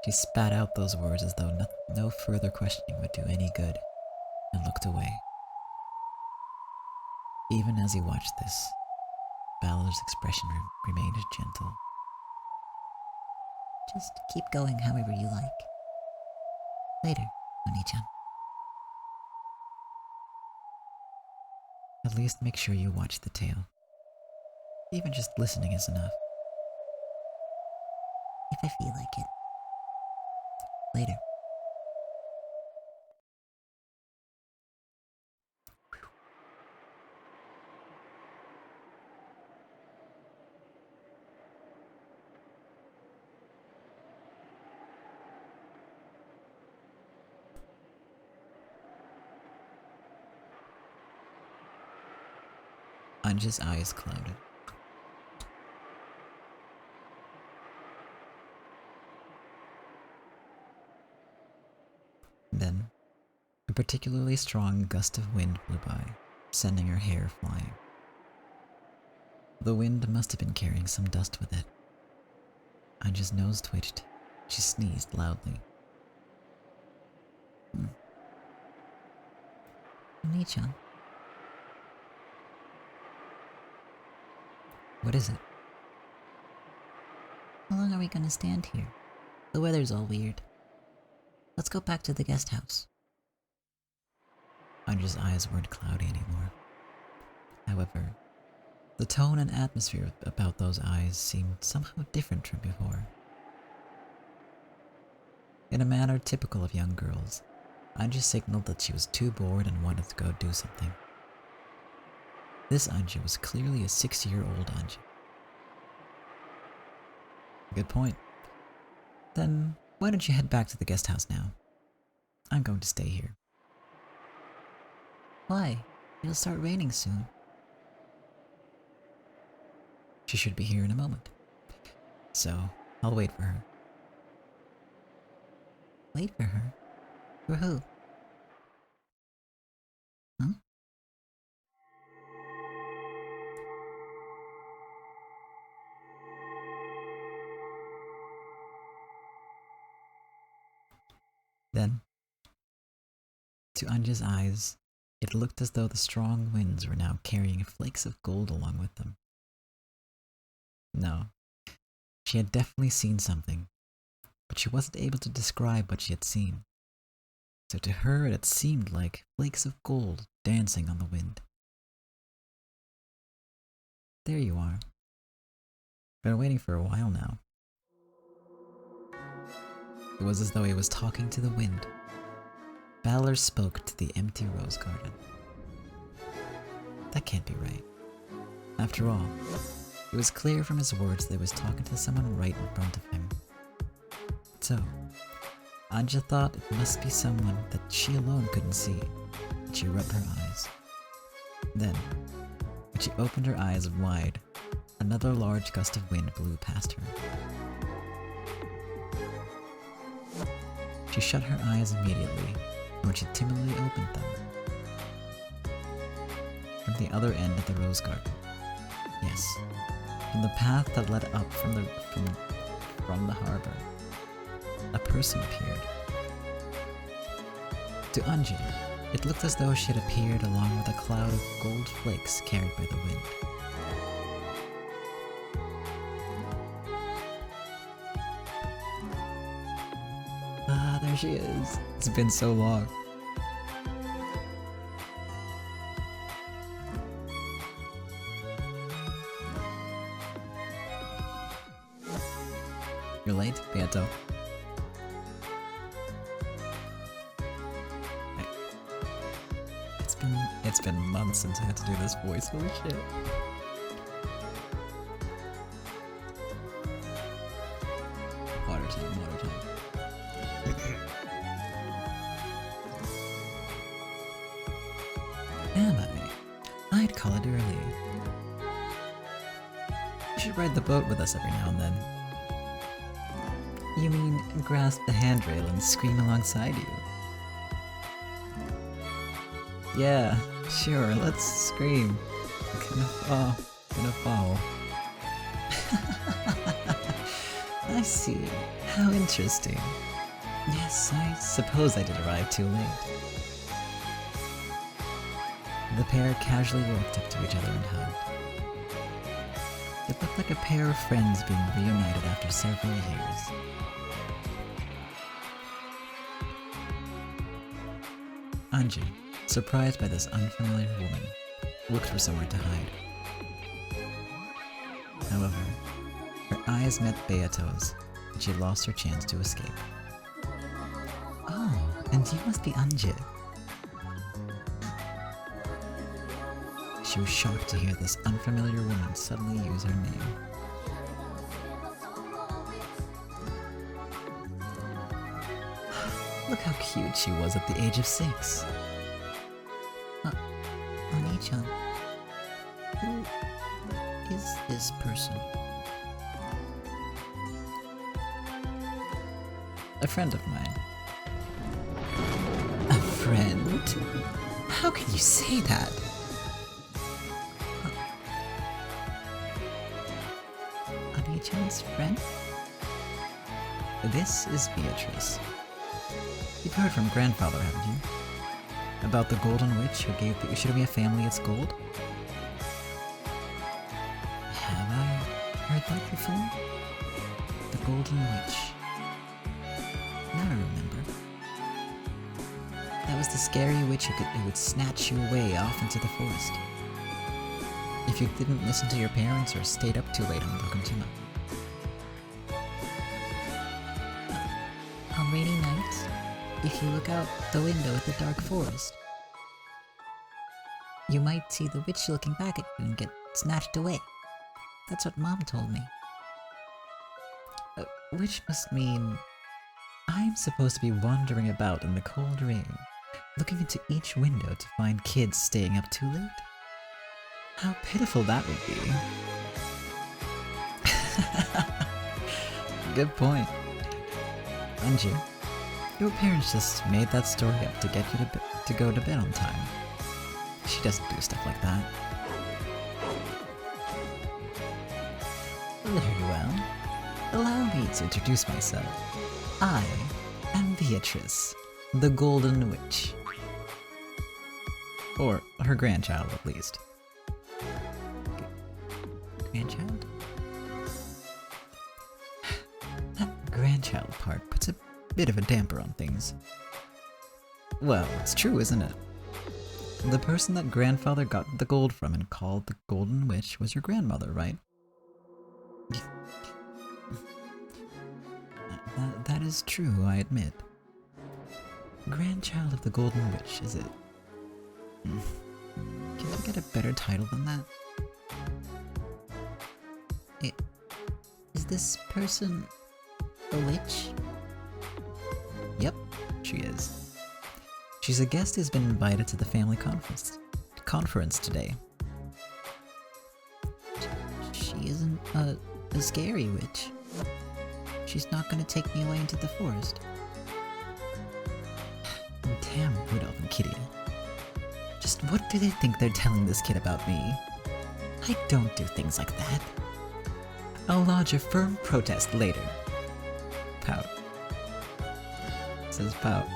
She spat out those words as though no further questioning would do any good, and looked away. Even as he watched this, Balor's expression remained gentle. Just keep going however you like. Later, Oni-chan. At least make sure you watch the tale. Even just listening is enough. If I feel like it. Later. Ange's eyes clouded. Then, a particularly strong gust of wind blew by, sending her hair flying. The wind must have been carrying some dust with it. Ange's nose twitched. She sneezed loudly. Oni-chan. What is it? How long are we gonna stand here? The weather's all weird. Let's go back to the guest house. Ange's eyes weren't cloudy anymore. However, the tone and atmosphere about those eyes seemed somehow different from before. In a manner typical of young girls, Ange signaled that she was too bored and wanted to go do something. This Ange was clearly a 6-year-old Ange. Good point. Then, why don't you head back to the guest house now? I'm going to stay here. Why? It'll start raining soon. She should be here in a moment. So, I'll wait for her. Wait for her? For who? Huh? Then, to Ange's eyes, it looked as though the strong winds were now carrying flakes of gold along with them. No, she had definitely seen something, but she wasn't able to describe what she had seen. So to her it had seemed like flakes of gold dancing on the wind. There you are. Been waiting for a while now. It was as though he was talking to the wind. Balor spoke to the empty rose garden. That can't be right. After all, it was clear from his words that he was talking to someone right in front of him. So, Ange thought it must be someone that she alone couldn't see, and she rubbed her eyes. Then, when she opened her eyes wide, another large gust of wind blew past her. She shut her eyes immediately, and when she timidly opened them, from the other end of the rose garden, yes, from the path that led up from the harbor, a person appeared. To Ange, it looked as though she had appeared along with a cloud of gold flakes carried by the wind. Ah, there she is. It's been so long. You're late, Beato. It's been months since I had to do this voice. Holy shit. Water time, water time. Am I? I'd call it early. You should ride the boat with us every now and then. You mean grasp the handrail and scream alongside you? Yeah, sure, let's scream. Gonna fall. I see. How interesting. Yes, I suppose I did arrive too late. The pair casually walked up to each other and hugged. It looked like a pair of friends being reunited after several years. Ange, surprised by this unfamiliar woman, looked for somewhere to hide. However, her eyes met Beato's, and she lost her chance to escape. Oh, and you must be Ange. She was shocked to hear this unfamiliar woman suddenly use her name. Look how cute she was at the age of 6. Oni-chan, who is this person? A friend of mine. A friend? How can you say that? Oni-chan's friend? This is Beatrice. You've heard from grandfather, haven't you? About the golden witch who gave the Ushirimiya family its gold? Have I heard that before? The golden witch. Now I remember. That was the scary witch who would snatch you away off into the forest. If you didn't listen to your parents or stayed up too late on Rokkenjima. On rainy nights, if you look out the window at the dark forest, you might see the witch looking back at you and get snatched away. That's what Mom told me. Which must mean I'm supposed to be wandering about in the cold rain, looking into each window to find kids staying up too late? How pitiful that would be. Good point. Ange, your parents just made that story up to get you to go to bed on time. She doesn't do stuff like that. Very well. Allow me to introduce myself. I am Beatrice, the Golden Witch. Or her grandchild, at least. Grandchild? That grandchild part puts a bit of a damper on things. Well, it's true, isn't it? The person that grandfather got the gold from and called the Golden Witch was your grandmother, right? That is true, I admit. Grandchild of the Golden Witch, is it? Can you get a better title than that? Is this person a witch? Yep, she is. She's a guest who's been invited to the family conference today. She isn't a scary witch. She's not gonna take me away into the forest. Damn Rudolph and Kitty. Just what do they think they're telling this kid about me? I don't do things like that. I'll lodge a firm protest later. Pout. Says pout.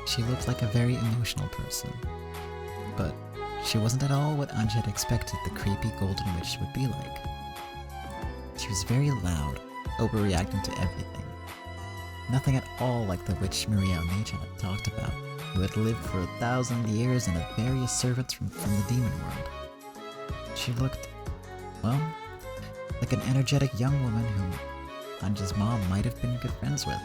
She looked like a very emotional person. But she wasn't at all what Ange had expected the creepy golden witch would be like. She was very loud, overreacting to everything. Nothing at all like the witch Maria Oni-chan had talked about, who had lived for 1,000 years and had various servants from the demon world. She looked, well, like an energetic young woman whom Ange's mom might have been good friends with.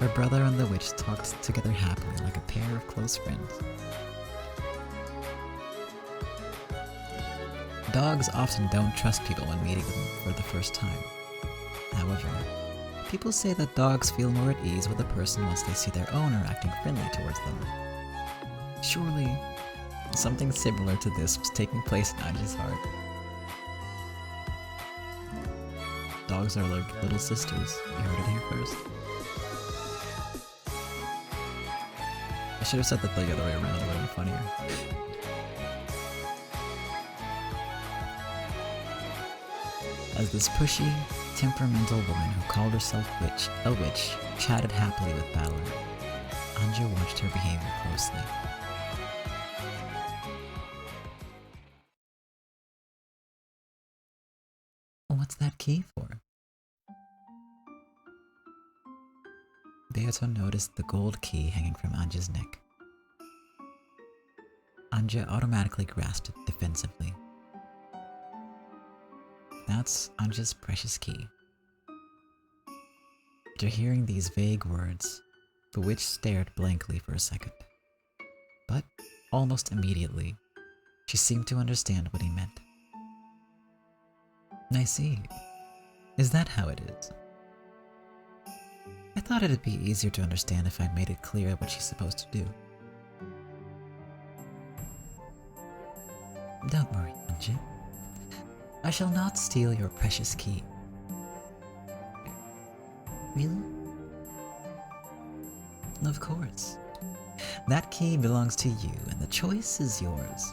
Her brother and the witch talked together happily like a pair of close friends. Dogs often don't trust people when meeting them for the first time. However, People say that dogs feel more at ease with a person once they see their owner acting friendly towards them. Surely, something similar to this was taking place in Ange's heart. Dogs are like little sisters. You heard it here first. I should have said that the other way around, it would have been funnier. As this pushy, temperamental woman who called herself a witch chatted happily with Balor, Ange watched her behavior closely. What's that key for? Beato noticed the gold key hanging from Ange's neck. Ange automatically grasped it defensively. That's Ange's precious key. After hearing these vague words, the witch stared blankly for a second. But almost immediately, she seemed to understand what he meant. I see. Is that how it is? I thought it'd be easier to understand if I made it clear what she's supposed to do. Don't worry, Ange. I shall not steal your precious key. Really? Of course. That key belongs to you, and the choice is yours.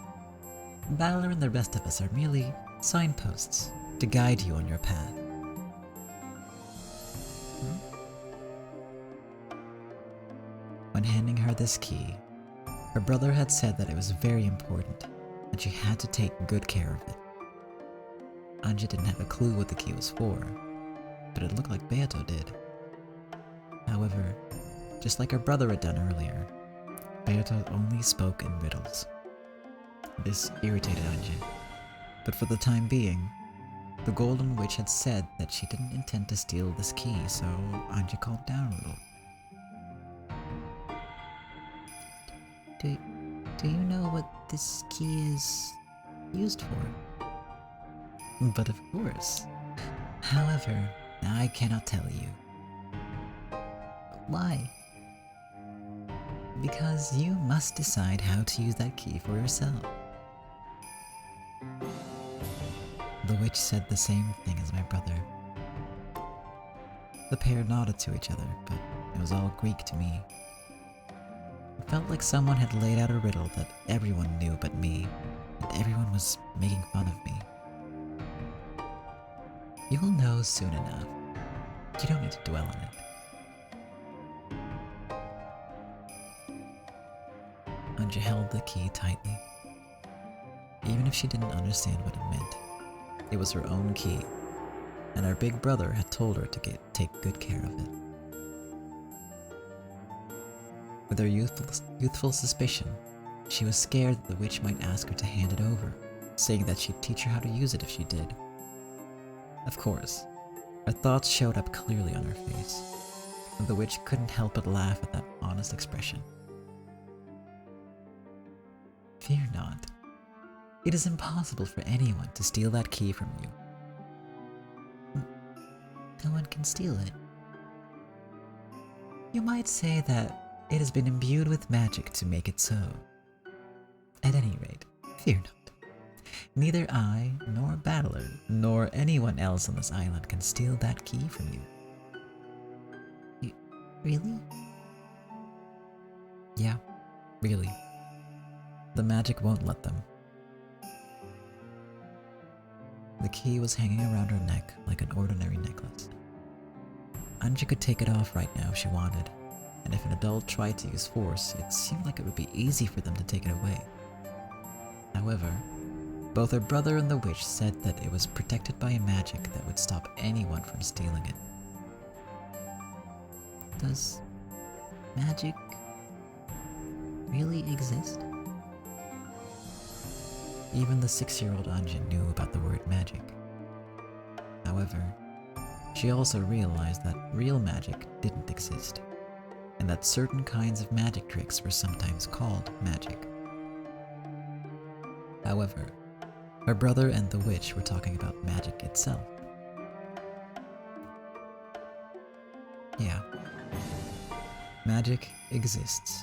Balor and the rest of us are merely signposts to guide you on your path. When handing her this key, her brother had said that it was very important, and she had to take good care of it. Ange didn't have a clue what the key was for, but it looked like Beato did. However, just like her brother had done earlier, Beato only spoke in riddles. This irritated Ange, but for the time being, the Golden Witch had said that she didn't intend to steal this key, so Ange calmed down a little. Do you know what this key is used for? But of course. However, I cannot tell you. Why? Because you must decide how to use that key for yourself. The witch said the same thing as my brother. The pair nodded to each other, but it was all Greek to me. It felt like someone had laid out a riddle that everyone knew but me, and everyone was making fun of me. You'll know soon enough. You don't need to dwell on it. Ange held the key tightly. Even if she didn't understand what it meant, it was her own key, and her big brother had told her to take good care of it. With her youthful suspicion, she was scared that the witch might ask her to hand it over, saying that she'd teach her how to use it if she did. Of course, her thoughts showed up clearly on her face, and the witch couldn't help but laugh at that honest expression. Fear not. It is impossible for anyone to steal that key from you. No one can steal it. You might say that it has been imbued with magic to make it so. At any rate, fear not. Neither I, nor Balor, nor anyone else on this island can steal that key from you. Really? Yeah, really. The magic won't let them. The key was hanging around her neck like an ordinary necklace. Ange could take it off right now if she wanted, and if an adult tried to use force, it seemed like it would be easy for them to take it away. However, both her brother and the witch said that it was protected by a magic that would stop anyone from stealing it. Does magic really exist? Even the 6-year-old Ange knew about the word magic. However, she also realized that real magic didn't exist, and that certain kinds of magic tricks were sometimes called magic. However, her brother and the witch were talking about magic itself. Yeah. Magic exists.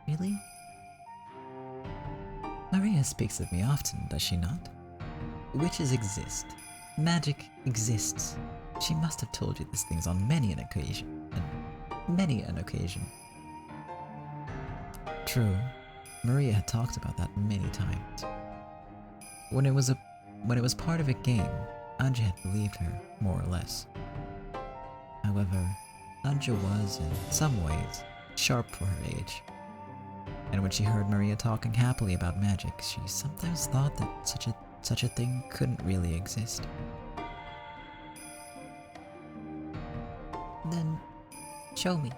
Really? Maria speaks of me often, does she not? Witches exist. Magic exists. She must have told you these things on many an occasion. True, Maria had talked about that many times. When it was part of a game, Ange had believed her, more or less. However, Ange was, in some ways, sharp for her age. And when she heard Maria talking happily about magic, she sometimes thought that such a thing couldn't really exist. Then, show me.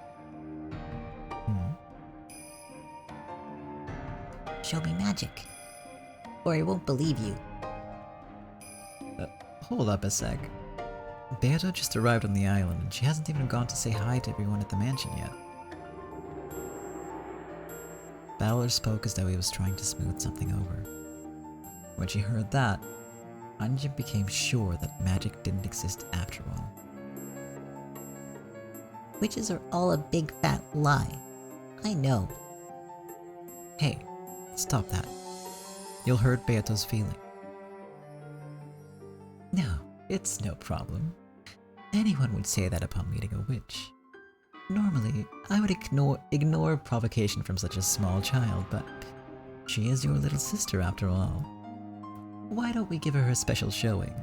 Show me magic, or I won't believe you. Hold up a sec. Beata just arrived on the island and she hasn't even gone to say hi to everyone at the mansion yet. Balor spoke as though he was trying to smooth something over. When she heard that, Ange became sure that magic didn't exist after all. Witches are all a big fat lie. I know. Hey, stop that. You'll hurt Beato's feeling. No, it's no problem. Anyone would say that upon meeting a witch. Normally, I would ignore provocation from such a small child, but she is your little sister after all. Why don't we give her a special showing?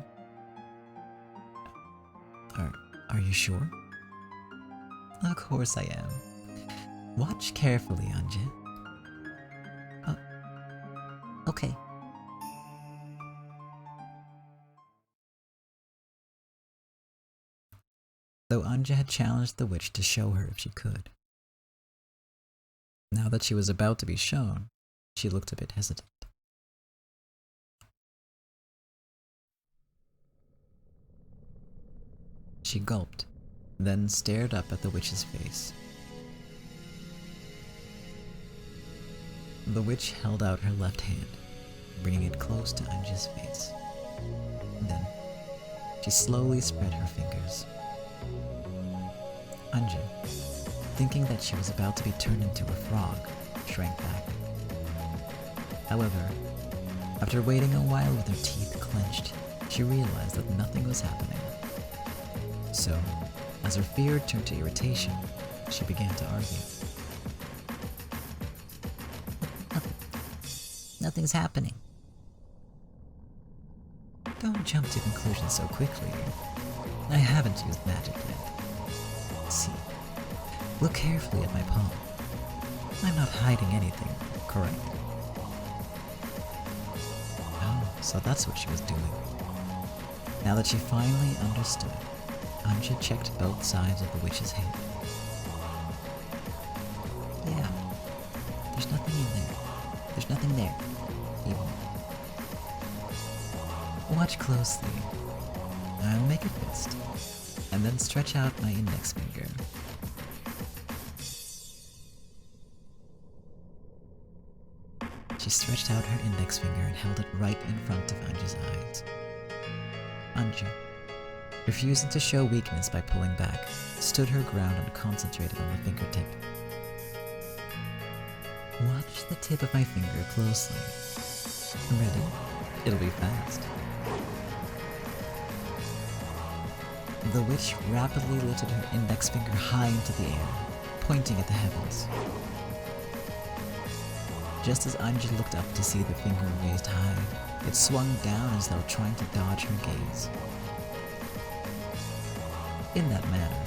Are you sure? Of course I am. Watch carefully, Ange. Okay. Though Ange had challenged the witch to show her if she could. Now that she was about to be shown, she looked a bit hesitant. She gulped, then stared up at the witch's face. The witch held out her left hand, bringing it close to Ange's face. Then, she slowly spread her fingers. Ange, thinking that she was about to be turned into a frog, shrank back. However, after waiting a while with her teeth clenched, she realized that nothing was happening. So, as her fear turned to irritation, she began to argue. Nothing's happening. Don't jump to conclusions so quickly. I haven't used magic yet. See, look carefully at my palm. I'm not hiding anything, correct? Oh, so that's what she was doing. Now that she finally understood, Ange checked both sides of the witch's head. Yeah, there's nothing in there. There's nothing there. Even. Watch closely. I'll make a fist, and then stretch out my index finger. She stretched out her index finger and held it right in front of Ange's eyes. Ange, refusing to show weakness by pulling back, stood her ground and concentrated on the fingertip. Watch the tip of my finger closely. Ready? It'll be fast. The witch rapidly lifted her index finger high into the air, pointing at the heavens. Just as Ange looked up to see the finger raised high, it swung down as though trying to dodge her gaze. In that manner,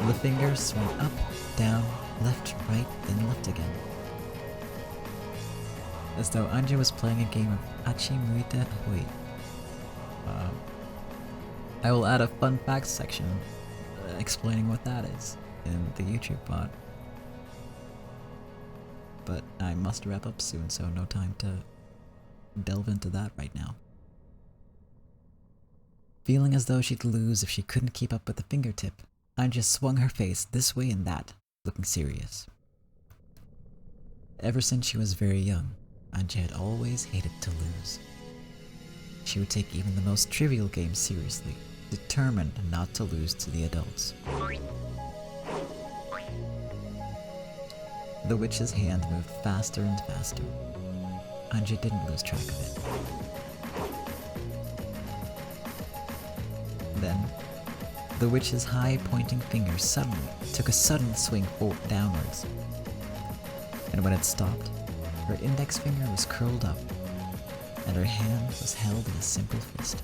the finger swung up, down, left, right, then left again. As though Ange was playing a game of Acchi Muite Hoi. I will add a fun facts section explaining what that is in the YouTube pod. But I must wrap up soon, so no time to delve into that right now. Feeling as though she'd lose if she couldn't keep up with the fingertip, Ange swung her face this way and that, looking serious. Ever since she was very young, Ange had always hated to lose. She would take even the most trivial games seriously, determined not to lose to the adults. The witch's hand moved faster and faster. Ange didn't lose track of it. Then, the witch's high pointing finger suddenly took a sudden swing downwards. And when it stopped, her index finger was curled up, and her hand was held in a simple fist.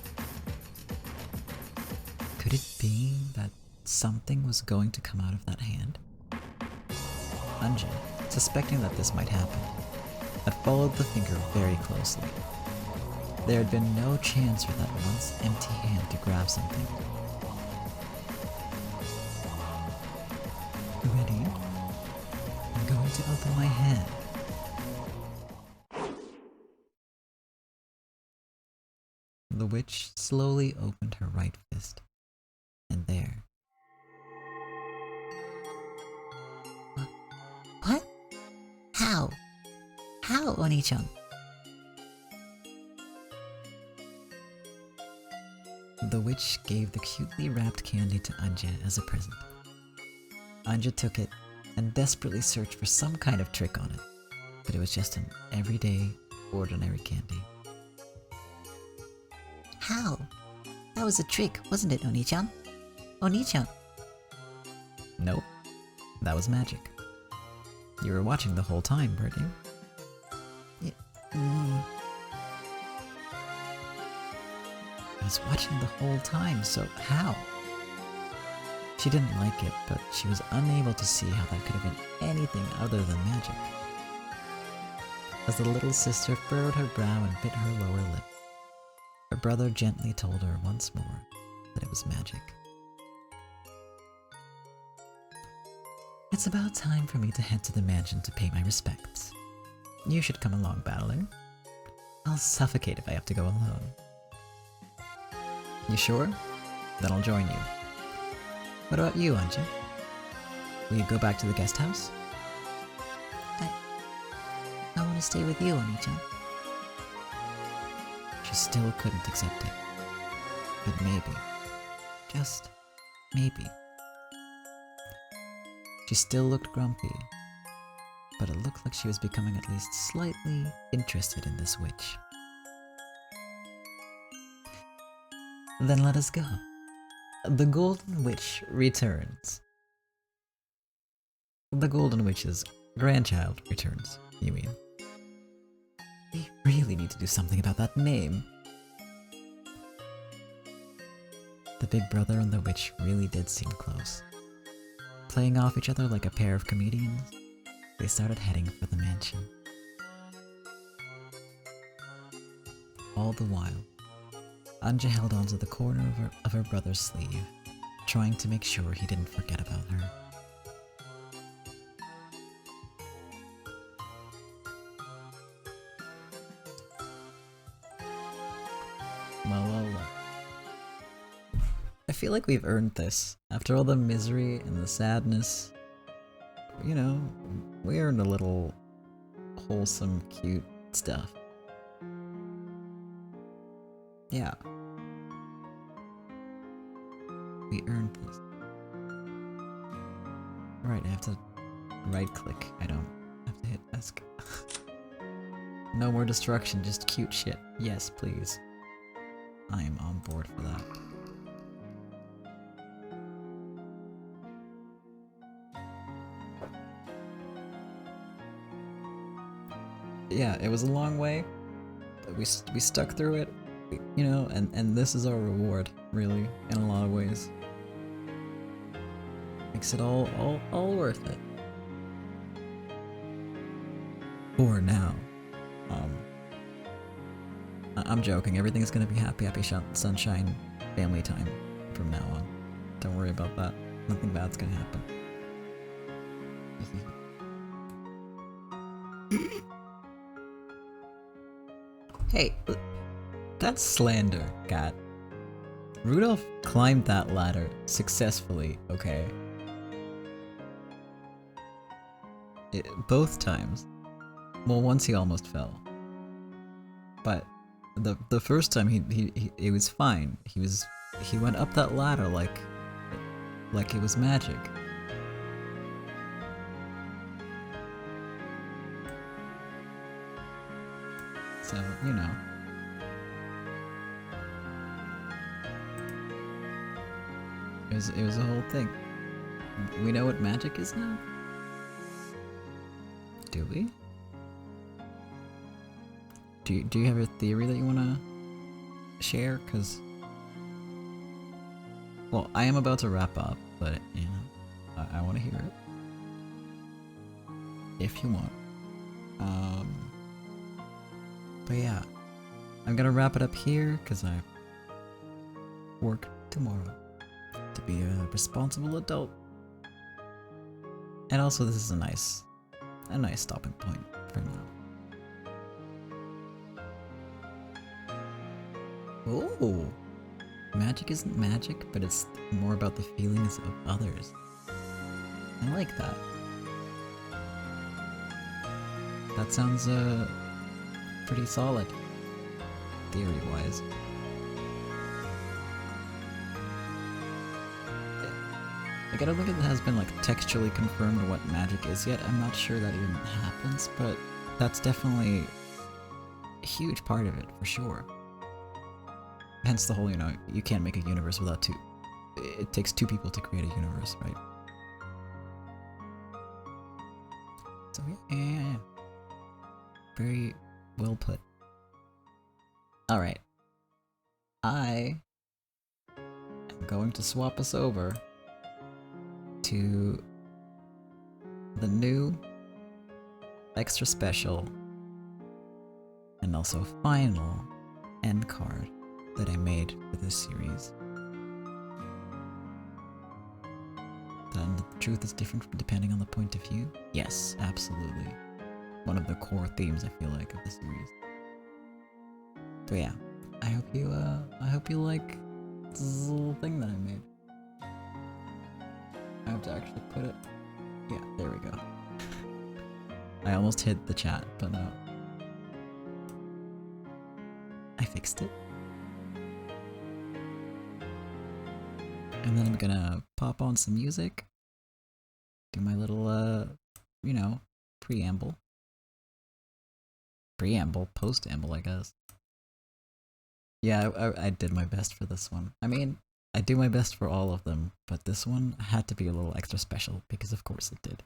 Could it be that something was going to come out of that hand? Ange, suspecting that this might happen, had followed the finger very closely. There had been no chance for that once empty hand to grab something. Ready? I'm going to open my hand. The witch slowly opened her right fist, and there. What? How? How, Oni-chan? The witch gave the cutely wrapped candy to Ange as a present. Ange took it and desperately searched for some kind of trick on it, but it was just an everyday, ordinary candy. How? That was a trick, wasn't it, Oni-chan? Oni-chan. Nope, that was magic. You were watching the whole time, weren't you? I was watching the whole time, so how? She didn't like it, but she was unable to see how that could have been anything other than magic. As the little sister furrowed her brow and bit her lower lip, her brother gently told her once more that it was magic. It's about time for me to head to the mansion to pay my respects. You should come along, Battler. I'll suffocate if I have to go alone. You sure? Then I'll join you. What about you, Ange? Will you go back to the guest house? I want to stay with you, Oni-chan. She still couldn't accept it. But maybe, just maybe. She still looked grumpy, but it looked like she was becoming at least slightly interested in this witch. Then let us go. The Golden Witch returns. The Golden Witch's grandchild returns, you mean? We really need to do something about that name. The big brother and the witch really did seem close. Playing off each other like a pair of comedians, they started heading for the mansion. All the while, Ange held onto the corner of her brother's sleeve, trying to make sure he didn't forget about her. Well. I feel like we've earned this. After all the misery and the sadness, you know, we earned a little wholesome, cute stuff. Yeah. We earned this. Right, I have to right click. I don't have to hit ESC. No more destruction, just cute shit. Yes, please. I am on board for that. Yeah, it was a long way, but we stuck through it, you know, and this is our reward, really, in a lot of ways. Makes it all worth it. For now. I'm joking, everything's gonna be happy sunshine family time from now on. Don't worry about that. Nothing bad's gonna happen. Hey, that's slander, Kat. Rudolph climbed that ladder successfully, okay? Both times. Well, once he almost fell. But the first time he it was fine. He was he went up that ladder like it was magic. So, you know. It was a whole thing. We know what magic is now? Do we? Do you have a theory that you wanna share? Cause well, I am about to wrap up, but you know, I wanna hear it. If you want. But yeah. I'm gonna wrap it up here because I work tomorrow to be a responsible adult. And also this is a nice stopping point for now. Oh, magic isn't magic, but it's more about the feelings of others. I like that. That sounds pretty solid, theory-wise. Like, I don't think it has been like textually confirmed what magic is yet. I'm not sure that even happens, but that's definitely a huge part of it, for sure. Hence the whole, you know, you can't make a universe without two. It takes two people to create a universe, right? So yeah. Very well put. Alright. I am going to swap us over to the new extra special and also final end card that I made for this series. Then the truth is different depending on the point of view? Yes, absolutely. One of the core themes, I feel like, of the series. So yeah, I hope you like this little thing that I made. I have to actually put it. Yeah, there we go. I almost hit the chat, but no. I fixed it. And then I'm gonna pop on some music. Do my little, you know, preamble. Post-amble, I guess. Yeah, I did my best for this one. I mean, I do my best for all of them, but this one had to be a little extra special, because of course it did.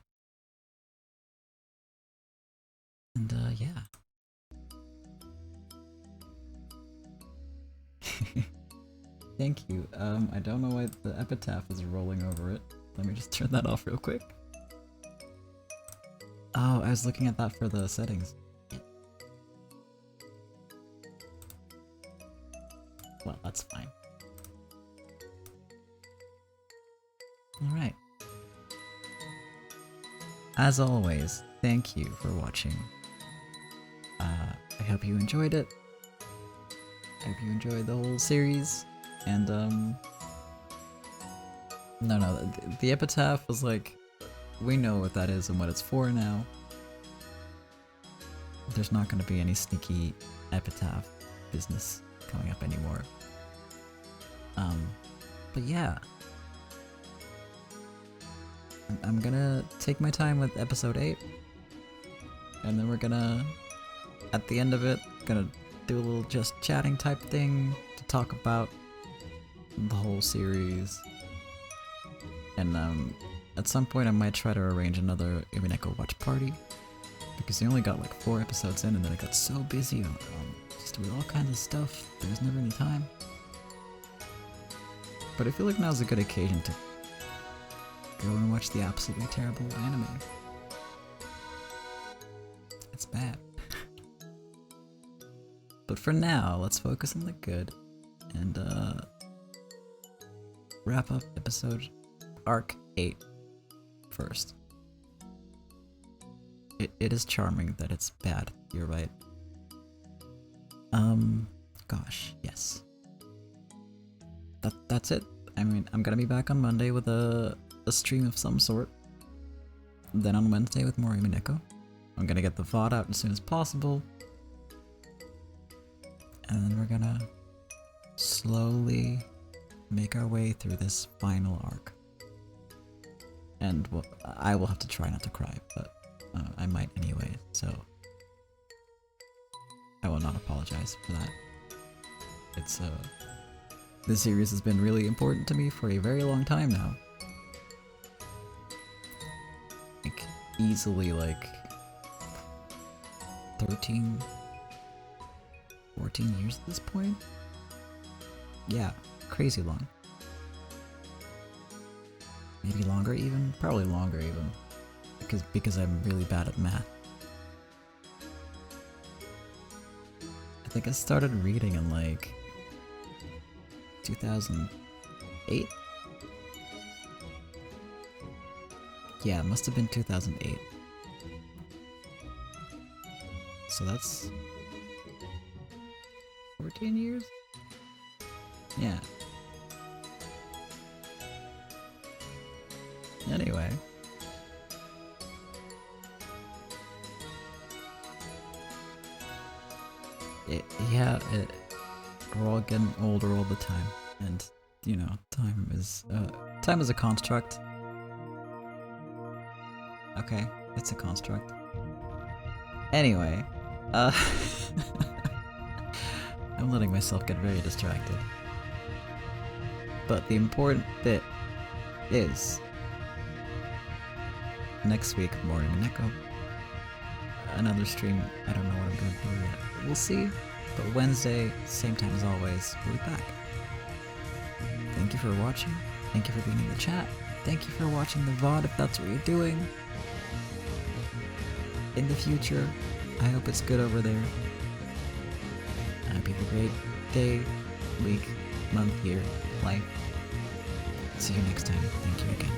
And, yeah. Thank you. I don't know why the epitaph is rolling over it. Let me just turn that off real quick. Oh, I was looking at that for the settings. Well, that's fine. Alright. As always, thank you for watching. I hope you enjoyed it. I hope you enjoyed the whole series. And, no, the epitaph was like, we know what that is and what it's for now. There's not going to be any sneaky epitaph business coming up anymore. But yeah. I'm gonna take my time with episode 8. And then we're gonna, at the end of it, gonna do a little just chatting type thing to talk about the whole series. And at some point I might try to arrange another Umineko watch party. Because they only got like 4 episodes in and then I got so busy just with all kinds of stuff, there was never any time. But I feel like now's a good occasion to go and watch the absolutely terrible anime. It's bad. But for now, let's focus on the good and wrap up episode arc 8 first. It is charming that it's bad, you're right. Gosh, yes. That's it. I mean, I'm gonna be back on Monday with a stream of some sort. Then on Wednesday with more Umineko. I'm gonna get the VOD out as soon as possible. And then we're gonna slowly make our way through this final arc. And well, I will have to try not to cry, but I might anyway, so I will not apologize for that. It's this series has been really important to me for a very long time now. Like, easily like 13, 14 years at this point? Yeah, crazy long. Maybe longer even? Probably longer even. Because I'm really bad at math. I think I started reading in like 2008? Yeah, it must have been 2008. So that's 14 years? Yeah. Anyway. We're all getting older all the time, and you know, time is a construct. Okay, it's a construct. Anyway, I'm letting myself get very distracted. But the important bit is next week, more Umineko. Another stream, I don't know what I'm gonna do yet. We'll see. But Wednesday, same time as always, we'll be back. Thank you for watching. Thank you for being in the chat. Thank you for watching the VOD if that's what you're doing. In the future, I hope it's good over there. I hope you have a great day, week, month, year, life. See you next time. Thank you again.